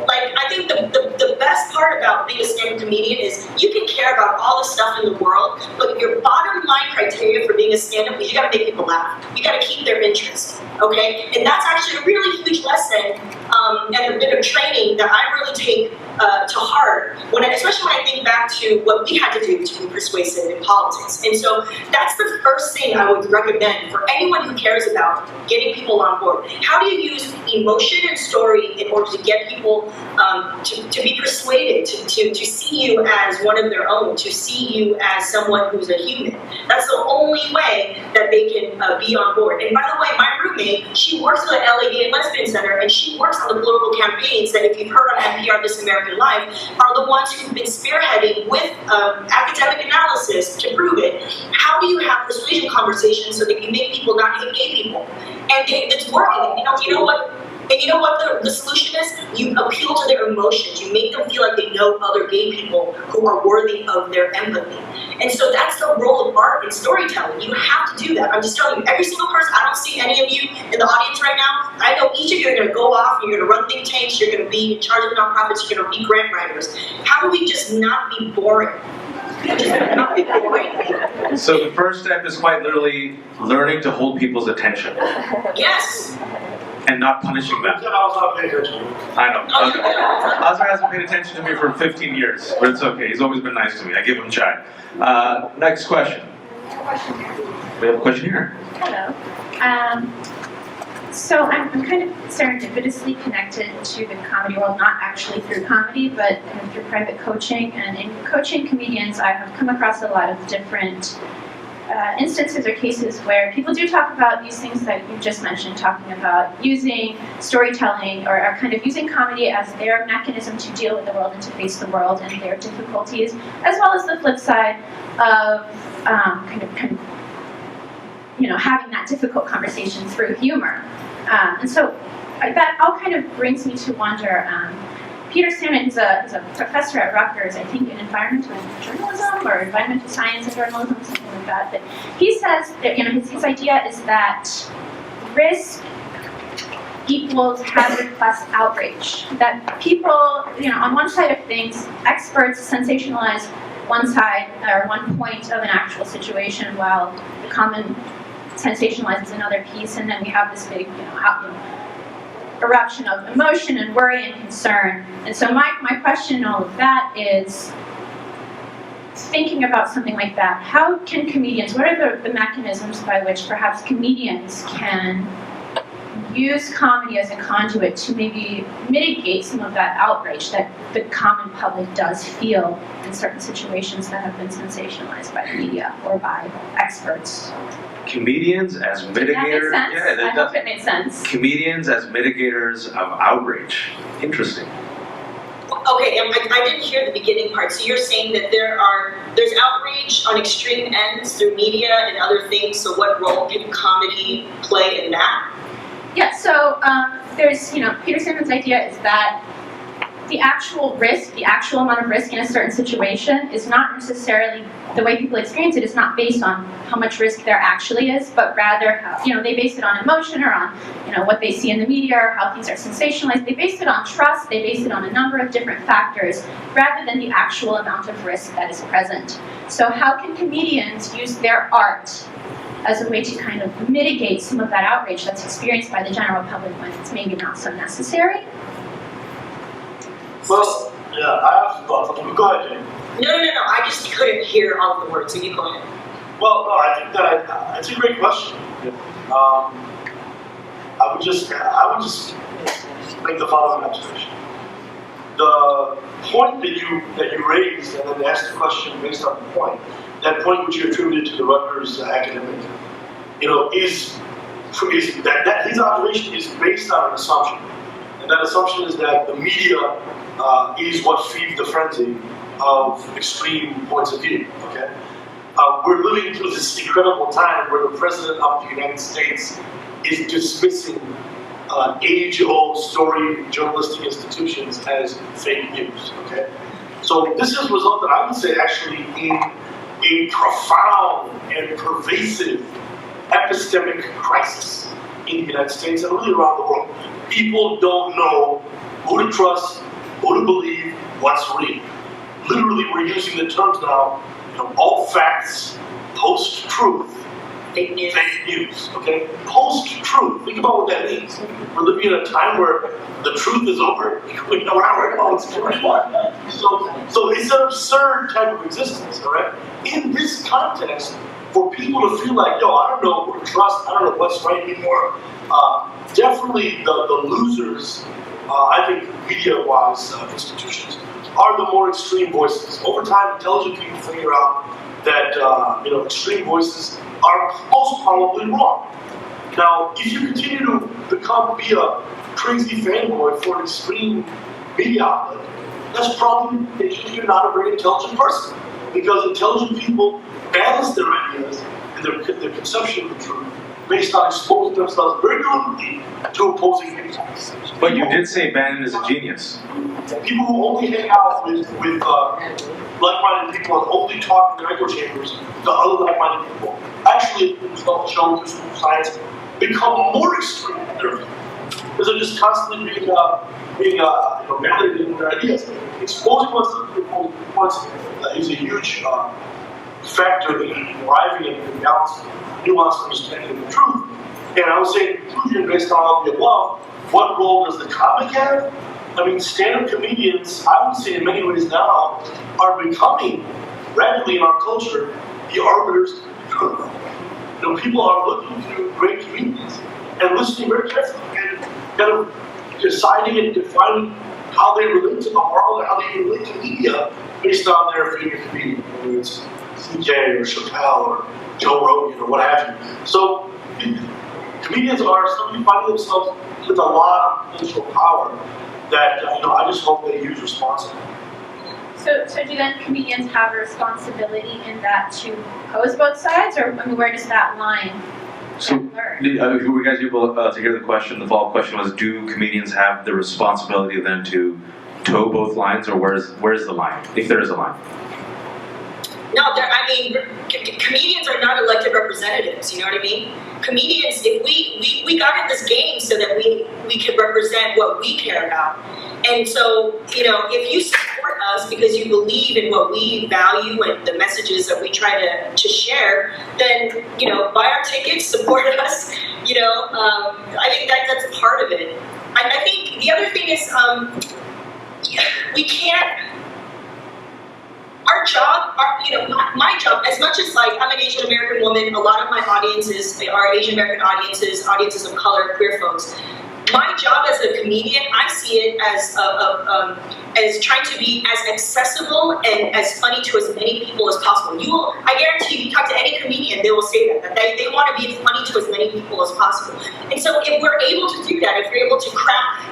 Like, I think the best part about being a stand-up comedian is you can care about all the stuff in the world, but your bottom line criteria for being a stand-up is you gotta make people laugh. You gotta keep their interest, okay? And that's actually a really huge lesson and a bit of training that I really take to heart, especially when I think back to what we had to do to be persuasive in politics. And so that's the first thing I would recommend for anyone who cares about getting people on board. How do you use emotion and story in order to get people to be persuaded, to see you as one of their own, to see you as someone who's a human? That's the only way that they can be on board. And by the way, my roommate, she works for the LA Gay and Lesbian Center, and she works on the political campaigns that, if you've heard on NPR This American Life, are the ones who've been spearheading with academic analysis to prove it. How do you have persuasion conversations so that you make people not hate gay people? And it's working. You know what? And you know what the solution is? You appeal to their emotions. You make them feel like they know other gay people who are worthy of their empathy. And so that's the role of art and storytelling. You have to do that. I'm just telling you, every single person, I don't see any of you in the audience right now. I know each of you are going to go off, you're going to run think tanks, you're going to be in charge of nonprofits, you're going to be grant writers. How do we just not be boring? Just not be boring. So the first step is quite literally learning to hold people's attention Yes. and not punishing them. I was not paying attention. I know. Azhar hasn't paid attention to me for 15 years, but it's okay. He's always been nice to me. I give him chai. Next question. We have a question here. Hello. So I'm kind of serendipitously connected to the comedy world, not actually through comedy, but kind of through private coaching. And in coaching comedians, I have come across a lot of different instances or cases where people do talk about these things that you just mentioned, talking about using storytelling or kind of using comedy as their mechanism to deal with the world and to face the world and their difficulties, as well as the flip side of kind of having that difficult conversation through humor. And so that all kind of brings me to wonder, Peter Sandman is a professor at Rutgers, I think in environmental journalism or environmental science and journalism, something like that. But he says that his idea is that risk equals hazard plus outrage. That people, on one side of things, experts sensationalize one side or one point of an actual situation, while the common sensationalizes another piece, and then we have this big, eruption of emotion and worry and concern. And so my question in all of that is, thinking about something like that, how can comedians, what are the mechanisms by which perhaps comedians can use comedy as a conduit to maybe mitigate some of that outrage that the common public does feel in certain situations that have been sensationalized by the media or by experts? Comedians as mitigators. That makes sense. I hope it makes sense. Comedians as mitigators of outrage. Interesting. Okay, and I didn't hear the beginning part. So you're saying that there's outrage on extreme ends through media and other things. So what role can comedy play in that? Yeah. So there's Peter Sandman's idea is that the actual risk, the actual amount of risk in a certain situation is not necessarily, the way people experience it is not based on how much risk there actually is, but rather how, they base it on emotion or on, what they see in the media or how things are sensationalized. They base it on trust, they base it on a number of different factors, rather than the actual amount of risk that is present. So how can comedians use their art as a way to kind of mitigate some of that outrage that's experienced by the general public when it's maybe not so necessary? Well, yeah, I have some thoughts. Go ahead, Jane. No. I just couldn't hear all of the words, so you go ahead. Well, no, I think that it's a great question. I would just make the following observation. The point that you raised, and then asked the question based on the point, that point which you attributed to the Rutgers academic, is that his observation is based on an assumption. And that assumption is that the media is what feeds the frenzy of extreme points of view. Okay, we're living through this incredible time where the president of the United States is dismissing age-old storied journalistic institutions as fake news. Okay, so this has resulted, I would say, actually in a profound and pervasive epistemic crisis in the United States and really around the world. people don't know who to trust, who to believe, what's real. Literally, we're using the terms now, alt facts, post-truth. Fake news. Fake news, okay? Post-truth, think about what that means. We're living in a time where the truth is over. We're not worried about what's going on. So it's an absurd type of existence, all right? In this context, for people to feel like, yo, I don't know who to trust, I don't know what's right anymore, definitely the losers, I think media-wise institutions, are the more extreme voices. Over time, intelligent people figure out that extreme voices are most probably wrong. Now, if you continue to be a crazy fanboy for an extreme media outlet, that's probably you're not a very intelligent person. Because intelligent people balance their ideas and their conception of the truth based on exposing themselves very deliberately to opposing viewpoints. But you did say Bannon is a genius. People who only hang out with like-minded people and only talk in their echo chambers to other like-minded people actually, it's shown through school science, become more extreme in their view. Because they're just constantly being validated in their ideas. Exposing oneself to viewpoints is a huge factor in arriving at a balanced, nuanced understanding of the truth. And I would say, in conclusion, based on all of the above, what role does the comic have? I mean, stand-up comedians, I would say in many ways now, are becoming, rapidly in our culture, the arbiters of the truth. People are looking to great comedians and listening very carefully and kind of deciding and defining how they relate to the world and how they relate to media based on their favorite comedian, whether it's CJ or Chappelle or Joe Rogan or what have you. So comedians are somebody finding themselves with a lot of potential power that I just hope they use responsibly. So do then comedians have a responsibility in that to oppose both sides, or where does that line So, blur? were you guys able to hear the question? The follow-up question was, do comedians have the responsibility then to toe both lines, or where's the line, if there is a line? No, comedians are not elected representatives, you know what I mean? Comedians, if we got in this game so that we could represent what we care about. And so, if you support us because you believe in what we value and the messages that we try to share, then, buy our tickets, support us, I think that's part of it. I think the other thing is, we can't, our job, my job, as much as I'm an Asian American woman, a lot of my audiences are Asian American audiences of color, queer folks. My job as a comedian, I see it as trying to be as accessible and as funny to as many people as possible. I guarantee you talk to any comedian, they will say that they want to be funny to as many people as possible. And so if we're able to do that, if we're able to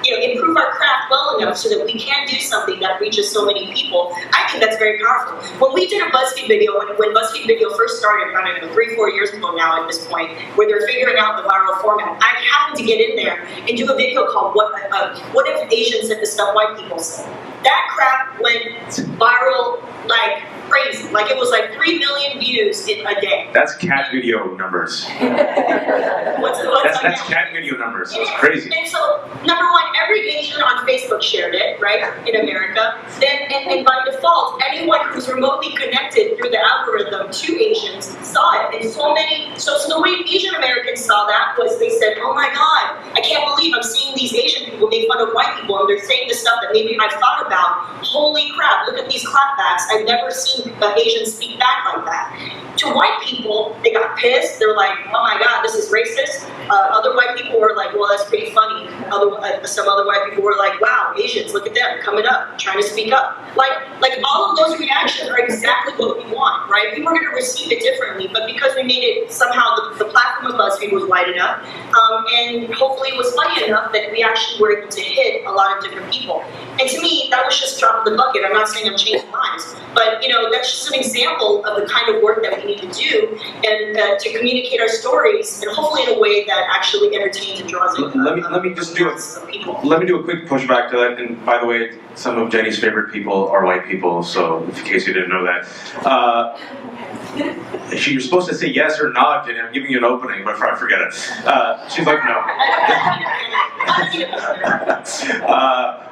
improve our craft well enough so that we can do something that reaches so many people, I think that's very powerful. When we did a BuzzFeed video, when BuzzFeed video first started, I don't know, 3-4 years ago now at this point, where they're figuring out the viral format, I happened to get in there and do a video called "What If Asians Said the Stuff White People Say." That crap went viral like crazy. It was 3 million views in a day. That's cat video numbers. That's cat video numbers. It's crazy. And so, number one, every Asian on Facebook shared it, right, in America. Then, and by default, anyone who's remotely connected through the algorithm to Asians saw it. And so the way Asian Americans saw that was they said, oh my God, I can't believe I'm seeing these Asian people make fun of white people and they're saying the stuff that maybe I've thought about. Holy crap, look at these clapbacks. I've never seen Asians speak back like that. To white people, they got pissed. They're like, oh my God, this is racist. Other white people were like, well, that's pretty funny. Some other white people were like, wow, Asians, look at them coming up, trying to speak up. Like all of those reactions are exactly what we want, right? We were going to receive it differently, but because we made it somehow, the platform of BuzzFeed was wide enough, and hopefully it was funny enough that we actually were able to hit a lot of different people. And to me, that was just drop in the bucket. I'm not saying I'm changing lives, but that's just an example of the kind of work that we need to do and to communicate our stories, and hopefully in a way that actually entertains and draws in. Let me do a quick pushback to that. And by the way, some of Jenny's favorite people are white people, so in case you didn't know that. You're supposed to say yes or not, Jenny. I'm giving you an opening, but I forget it. She's like, no.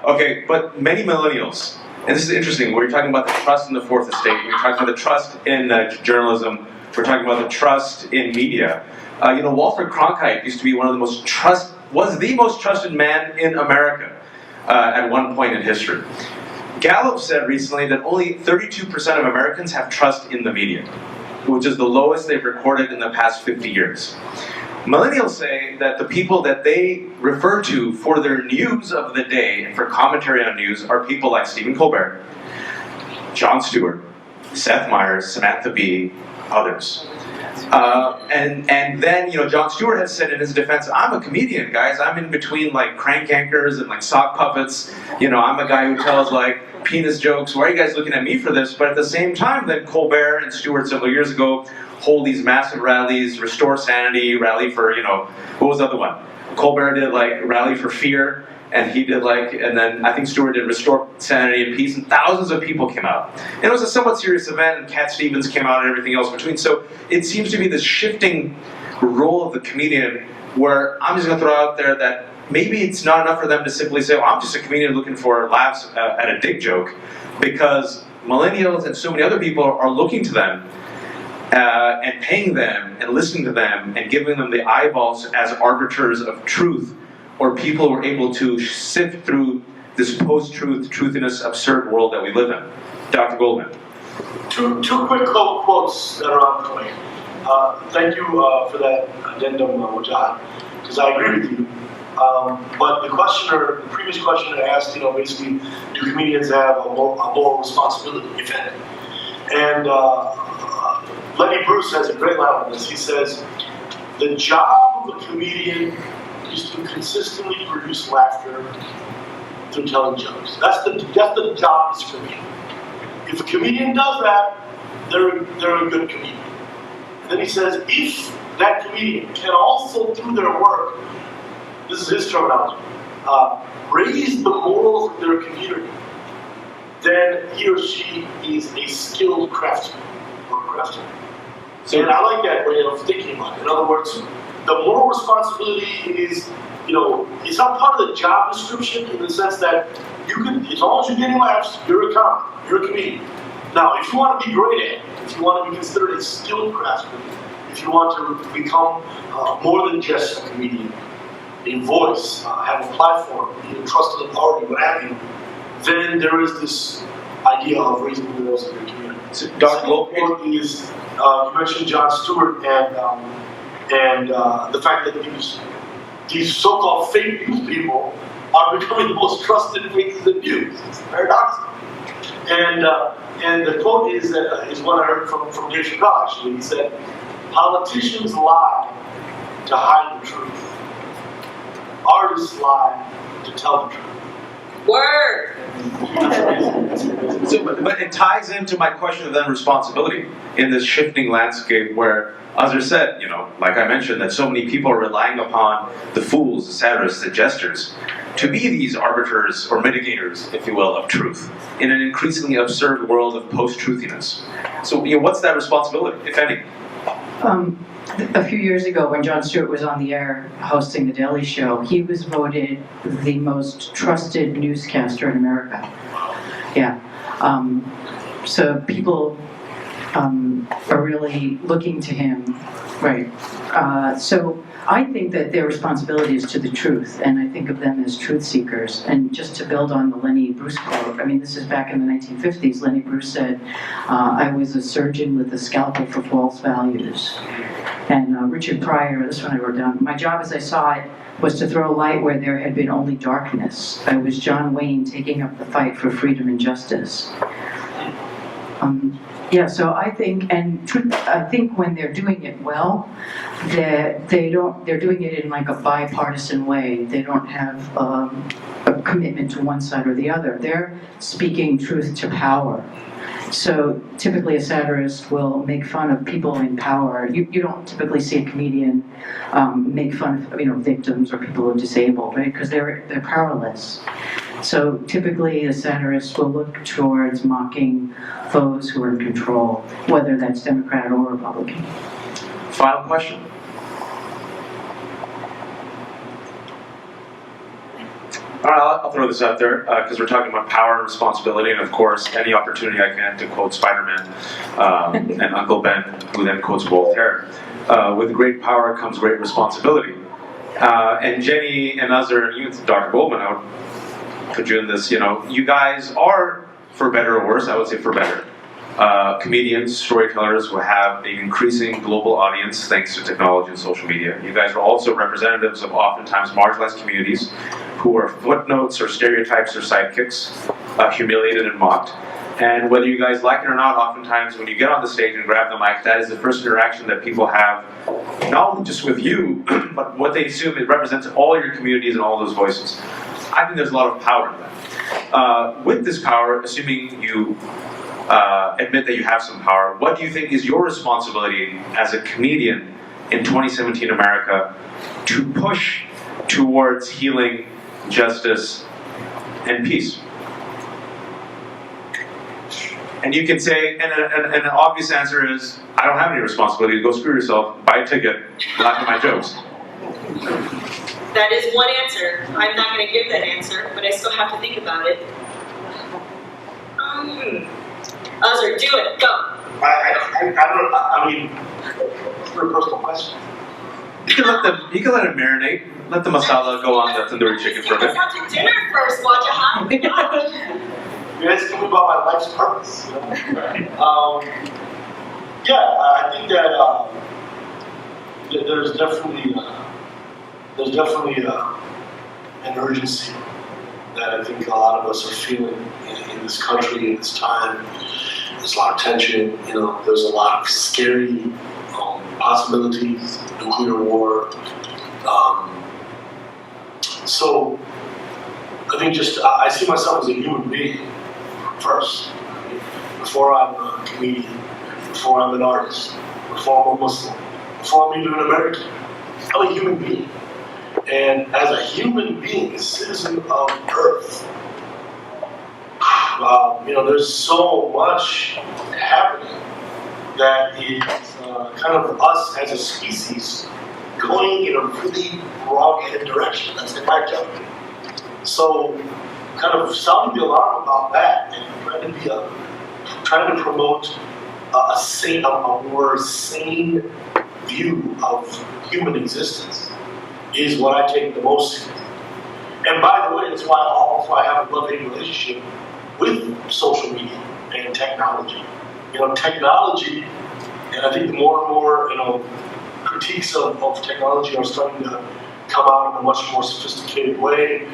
Okay, but many millennials, and this is interesting, we're talking about the trust in the fourth estate, we're talking about the trust in journalism, we're talking about the trust in media. Walter Cronkite used to be was the most trusted man in America at one point in history. Gallup said recently that only 32% of Americans have trust in the media, which is the lowest they've recorded in the past 50 years. Millennials say that the people that they refer to for their news of the day and for commentary on news are people like Stephen Colbert, Jon Stewart, Seth Meyers, Samantha Bee, others. And then, Jon Stewart has said in his defense, I'm a comedian, guys. I'm in between like crank anchors and like sock puppets. I'm a guy who tells like penis jokes. Why are you guys looking at me for this? But at the same time, then Colbert and Stewart several years ago hold these massive rallies, Restore Sanity, rally for, what was the other one? Colbert did like Rally for Fear, and he did and then I think Stewart did Restore Sanity and Peace, and thousands of people came out. And it was a somewhat serious event, and Cat Stevens came out and everything else between. So it seems to be this shifting role of the comedian where I'm just going to throw out there that maybe it's not enough for them to simply say, well, I'm just a comedian looking for laughs at a dick joke, because millennials and so many other people are looking to them and paying them and listening to them and giving them the eyeballs as arbiters of truth, or people who are able to sift through this post-truth, truthiness, absurd world that we live in. Dr. Goldman. Two quick quotes that are on Twain. Thank you for that addendum, Wajahat, because I agree with you. But the previous questioner asked, basically, do comedians have a moral responsibility, if any? And Lenny Bruce has a great line on this. He says, the job of a comedian is to consistently produce laughter through telling jokes. That's the job description. If a comedian does that, they're a good comedian. And then he says, if that comedian can also, through their work, this is his terminology, raise the morals of their community, then he or she is a skilled craftsman or craftsman. And I like that way of thinking about it. In other words, the moral responsibility is, it's not part of the job description in the sense that you can, as long as you're getting laughs, you're a comic, you're a comedian. Now, if you want to be great at it, if you want to be considered a skilled craftsman, if you want to become more than just a comedian, a voice, have a platform, be a trusted authority, what have you, then there is this idea of raising the morals of your community. So, Dr. Goldman is, you mentioned Jon Stewart and the fact that these so-called fake news people are becoming the most trusted faces in news. It's paradoxical. And the quote is one I heard from Dave Chappelle, actually. He said, politicians lie to hide the truth. Artists lie to tell the truth. Word! But it ties into my question of then responsibility in this shifting landscape where Azhar said, like I mentioned, that so many people are relying upon the fools, the satirists, the jesters, to be these arbiters or mitigators, if you will, of truth in an increasingly absurd world of post-truthiness. So, what's that responsibility, if any? A few years ago, when Jon Stewart was on the air hosting The Daily Show, he was voted the most trusted newscaster in America. Yeah. So people are really looking to him, right? So I think that their responsibility is to the truth, and I think of them as truth seekers. And just to build on the Lenny Bruce quote, this is back in the 1950s. Lenny Bruce said, I was a surgeon with a scalpel for false values. And Richard Pryor, this one I wrote down, my job as I saw it was to throw light where there had been only darkness. I was John Wayne taking up the fight for freedom and justice. So I think when they're doing it well, they're doing it in like a bipartisan way. They don't have a commitment to one side or the other. They're speaking truth to power. So typically a satirist will make fun of people in power. You don't typically see a comedian make fun of victims or people who are disabled, right? Because they're powerless. So typically a satirist will look towards mocking foes who are in control, whether that's Democrat or Republican. Final question. All right, I'll throw this out there because we're talking about power and responsibility, and of course, any opportunity I can to quote Spider-Man and Uncle Ben, who then quotes Voltaire. With great power comes great responsibility. And Jenny and Azhar and you, Dr. Goldman, I would put you in this. You guys are, for better or worse, I would say for better, comedians, storytellers who have an increasing global audience thanks to technology and social media. You guys are also representatives of oftentimes marginalized communities who are footnotes or stereotypes or sidekicks, humiliated and mocked. And whether you guys like it or not, oftentimes when you get on the stage and grab the mic, that is the first interaction that people have, not only just with you, but what they assume it represents all your communities and all those voices. I think there's a lot of power in that. With this power, assuming you admit that you have some power, what do you think is your responsibility as a comedian in 2017 America to push towards healing, justice, and peace? And you can say, and an obvious answer is, I don't have any responsibility, go screw yourself, buy a ticket, laugh at my jokes. That is one answer. I'm not going to give that answer, but I still have to think about it. Azhar, do it, go. I mean, it's a very personal question. You can let it marinate. Let the masala go on the tandoori chicken for a bit. Let's out to dinner first, Wajahat. You guys tell me about my life's purpose. I think that there's definitely an urgency that I think a lot of us are feeling in this country, in this time. There's a lot of tension. There's a lot of scary possibilities, nuclear war. So I think I see myself as a human being first, before I'm a comedian, before I'm an artist, before I'm a Muslim, before I'm even an American. I'm a human being. And as a human being, a citizen of Earth, there's so much happening that is kind of us as a species going in a really wrong-headed direction. That's in my judgment. So, kind of sounding the alarm about that and trying to promote a more sane view of human existence is what I take the most. And by the way, that's why I have a love-hate relationship with social media and technology. Technology, and I think more and more, critiques of technology are starting to come out in a much more sophisticated way,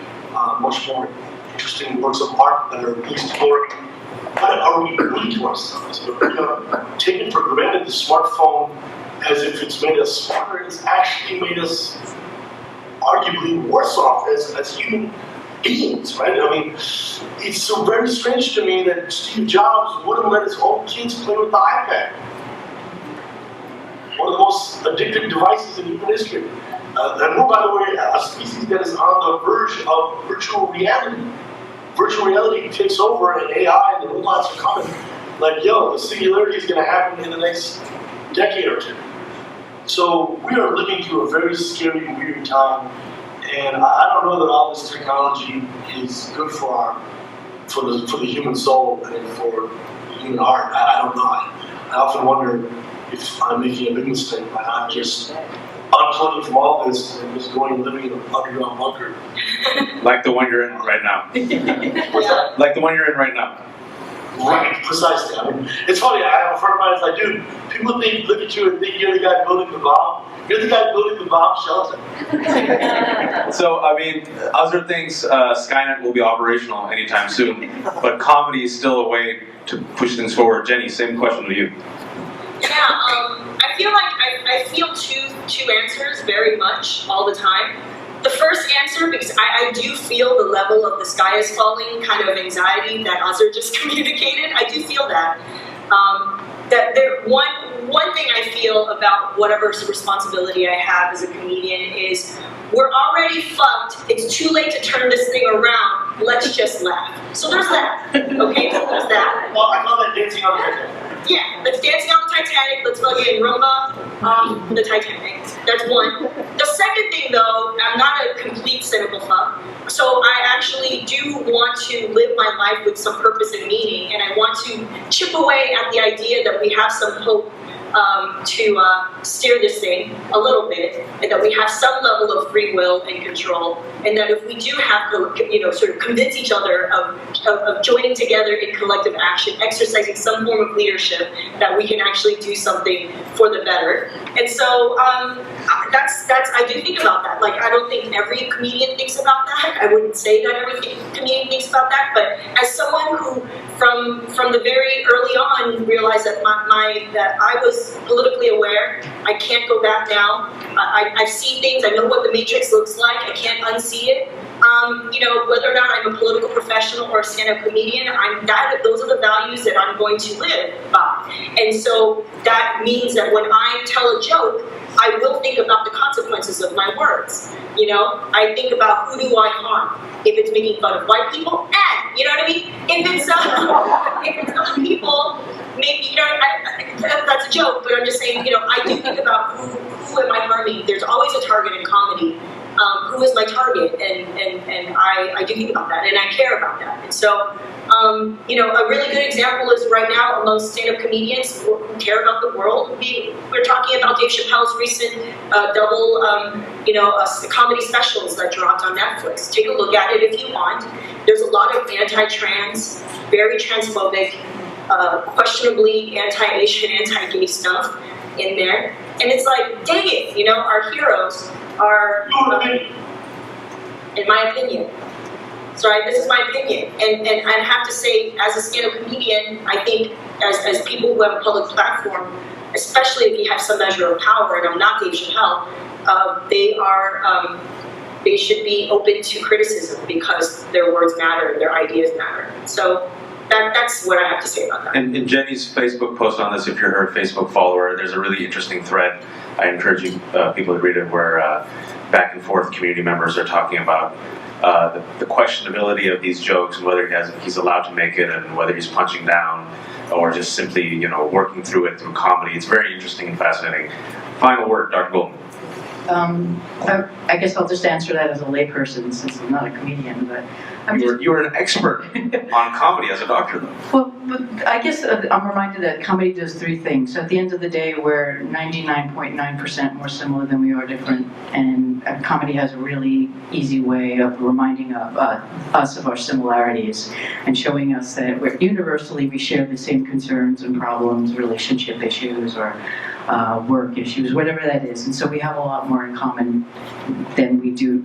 much more interesting works of art that are exploring what are we doing to ourselves. We are taking for granted the smartphone as if it's made us smarter. It's actually made us arguably worse off as human beings, right? I mean, it's so very strange to me that Steve Jobs wouldn't let his own kids play with the iPad. One of the most addictive devices in human history. And we're, by the way, a species that is on the verge of virtual reality. Virtual reality takes over, and AI and the robots are coming. The singularity is going to happen in the next decade or two. So we are living through a very scary, weird time, and I don't know that all this technology is good for the human soul and for the human heart. I don't know. I often wonder if I'm making a big mistake by not just unplugging from all this and just going and living in an underground bunker. Like the one you're in right now. What's that? Like the one you're in right now. Right, precisely. I mean, it's funny. I have a friend of mine that's like, dude, people look at you and think you're the guy building the bomb. You're the guy building the bomb shelter. So, I mean, Azhar thinks Skynet will be operational anytime soon, but comedy is still a way to push things forward. Jenny, same question to you. Yeah, I feel like I feel two answers very much all the time. The first answer, because I do feel the level of the sky is falling kind of anxiety that Azhar just communicated. I do feel that. One thing I feel about whatever responsibility I have as a comedian is we're already fucked, it's too late to turn this thing around, let's just laugh. So there's that, okay, so there's that. Well, I call that dancing on the Titanic. Yeah, let's dancing on the Titanic, let's fucking rumba the Titanic. That's one. The second thing though, I'm not a complete cynical fuck. So I actually do want to live my life with some purpose and meaning, and I want to chip away at the idea that we have some hope to steer this thing a little bit, and that we have some level of free will and control, and that if we do have to, sort of convince each other of joining together in collective action, exercising some form of leadership, that we can actually do something for the better. And so that's I do think about that. Like, I don't think every comedian thinks about that. I wouldn't say that every comedian thinks about that, but as someone who from the very early on realized that that I was politically aware. I can't go back now. I've seen things. I know what the matrix looks like. I can't unsee it. Whether or not I'm a political professional or a stand-up comedian, those are the values that I'm going to live by. And so that means that when I tell a joke, I will think about the consequences of my words. I think about, who do I harm? If it's making fun of white people, and you know what I mean? If it's other people, maybe that's a joke. But I'm just saying, I do think about who am I harming? There's always a target in comedy. Who is my target? And I do think about that, and I care about that. And so, a really good example is right now amongst stand-up comedians who care about the world. We're talking about Dave Chappelle's recent double, comedy specials that dropped on Netflix. Take a look at it if you want. There's a lot of anti-trans, very transphobic, questionably anti-Asian, anti-gay stuff in there. And it's like, dang it, our heroes are, in my opinion. Sorry, this is my opinion. And I have to say, as a stand-up comedian, I think as people who have a public platform, especially if you have some measure of power, and I'm not Dave Chappelle, they should be open to criticism because their words matter and their ideas matter. So that's what I have to say about that. And in Jenny's Facebook post on this, if you're her Facebook follower, there's a really interesting thread. I encourage you people to read it, where back and forth community members are talking about the questionability of these jokes and whether he's allowed to make it, and whether he's punching down or just simply working through it through comedy. It's very interesting and fascinating. Final word, Dr. Goldman. I guess I'll just answer that as a layperson, since I'm not a comedian, but You're an expert on comedy as a doctor, though. Well, but I guess I'm reminded that comedy does three things. So at the end of the day, we're 99.9% more similar than we are different, and comedy has a really easy way of reminding us of our similarities and showing us that universally we share the same concerns and problems, relationship issues, or work issues, whatever that is. And so we have a lot more in common than we do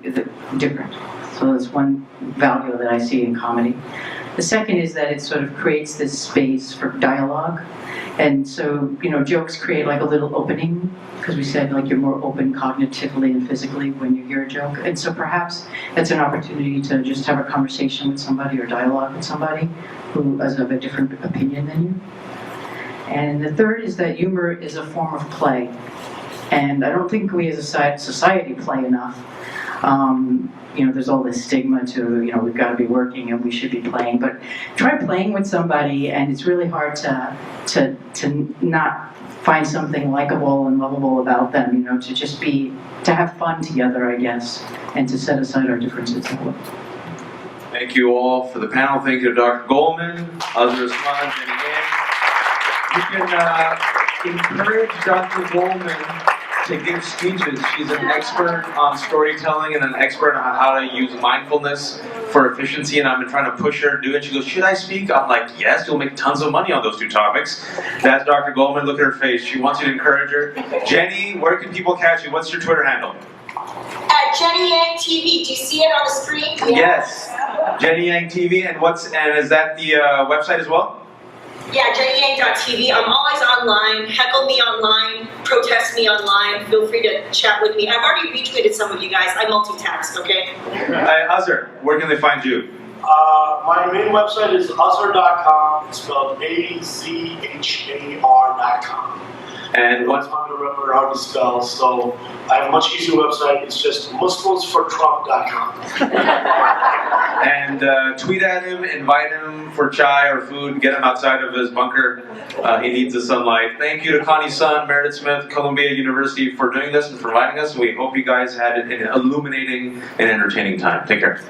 different. So that's one value that I see in comedy. The second is that it sort of creates this space for dialogue. And so, jokes create like a little opening, because we said like you're more open cognitively and physically when you hear a joke. And so perhaps that's an opportunity to just have a conversation with somebody or dialogue with somebody who is of a different opinion than you. And the third is that humor is a form of play. And I don't think we as a society play enough. There's all this stigma to, we've got to be working and we should be playing. But try playing with somebody, and it's really hard to not find something likable and lovable about them, to have fun together, I guess, and to set aside our differences. Thank you all for the panel. Thank you to Dr. Goldman, Azhar, Usman, Jenny Yang. You can encourage Dr. Goldman to give speeches. She's an expert on storytelling and an expert on how to use mindfulness for efficiency, and I've been trying to push her to do it. She goes, should I speak? I'm like, yes, you'll make tons of money on those two topics. That's Dr. Goldman. Look at her face. She wants you to encourage her. Jenny, where can people catch you? What's your Twitter handle? At Jenny Yang TV. Do you see it on the screen? Yes. Jenny Yang TV. And is that the website as well? Yeah, jennyyang.tv. I'm always online. Heckle me online. Protest me online. Feel free to chat with me. I've already retweeted some of you guys. I multitask, okay? Azhar, where can they find you? My main website is Azhar.com. It's spelled Azhar.com. And It's what's hard to remember how to spell, so I have a much easier website. It's just MuslimsForTrump.com. and tweet at him, invite him for chai or food, get him outside of his bunker. He needs the sunlight. Thank you to Connie Sun, Meredith Smith, Columbia University for doing this and for inviting us. We hope you guys had an illuminating and entertaining time. Take care.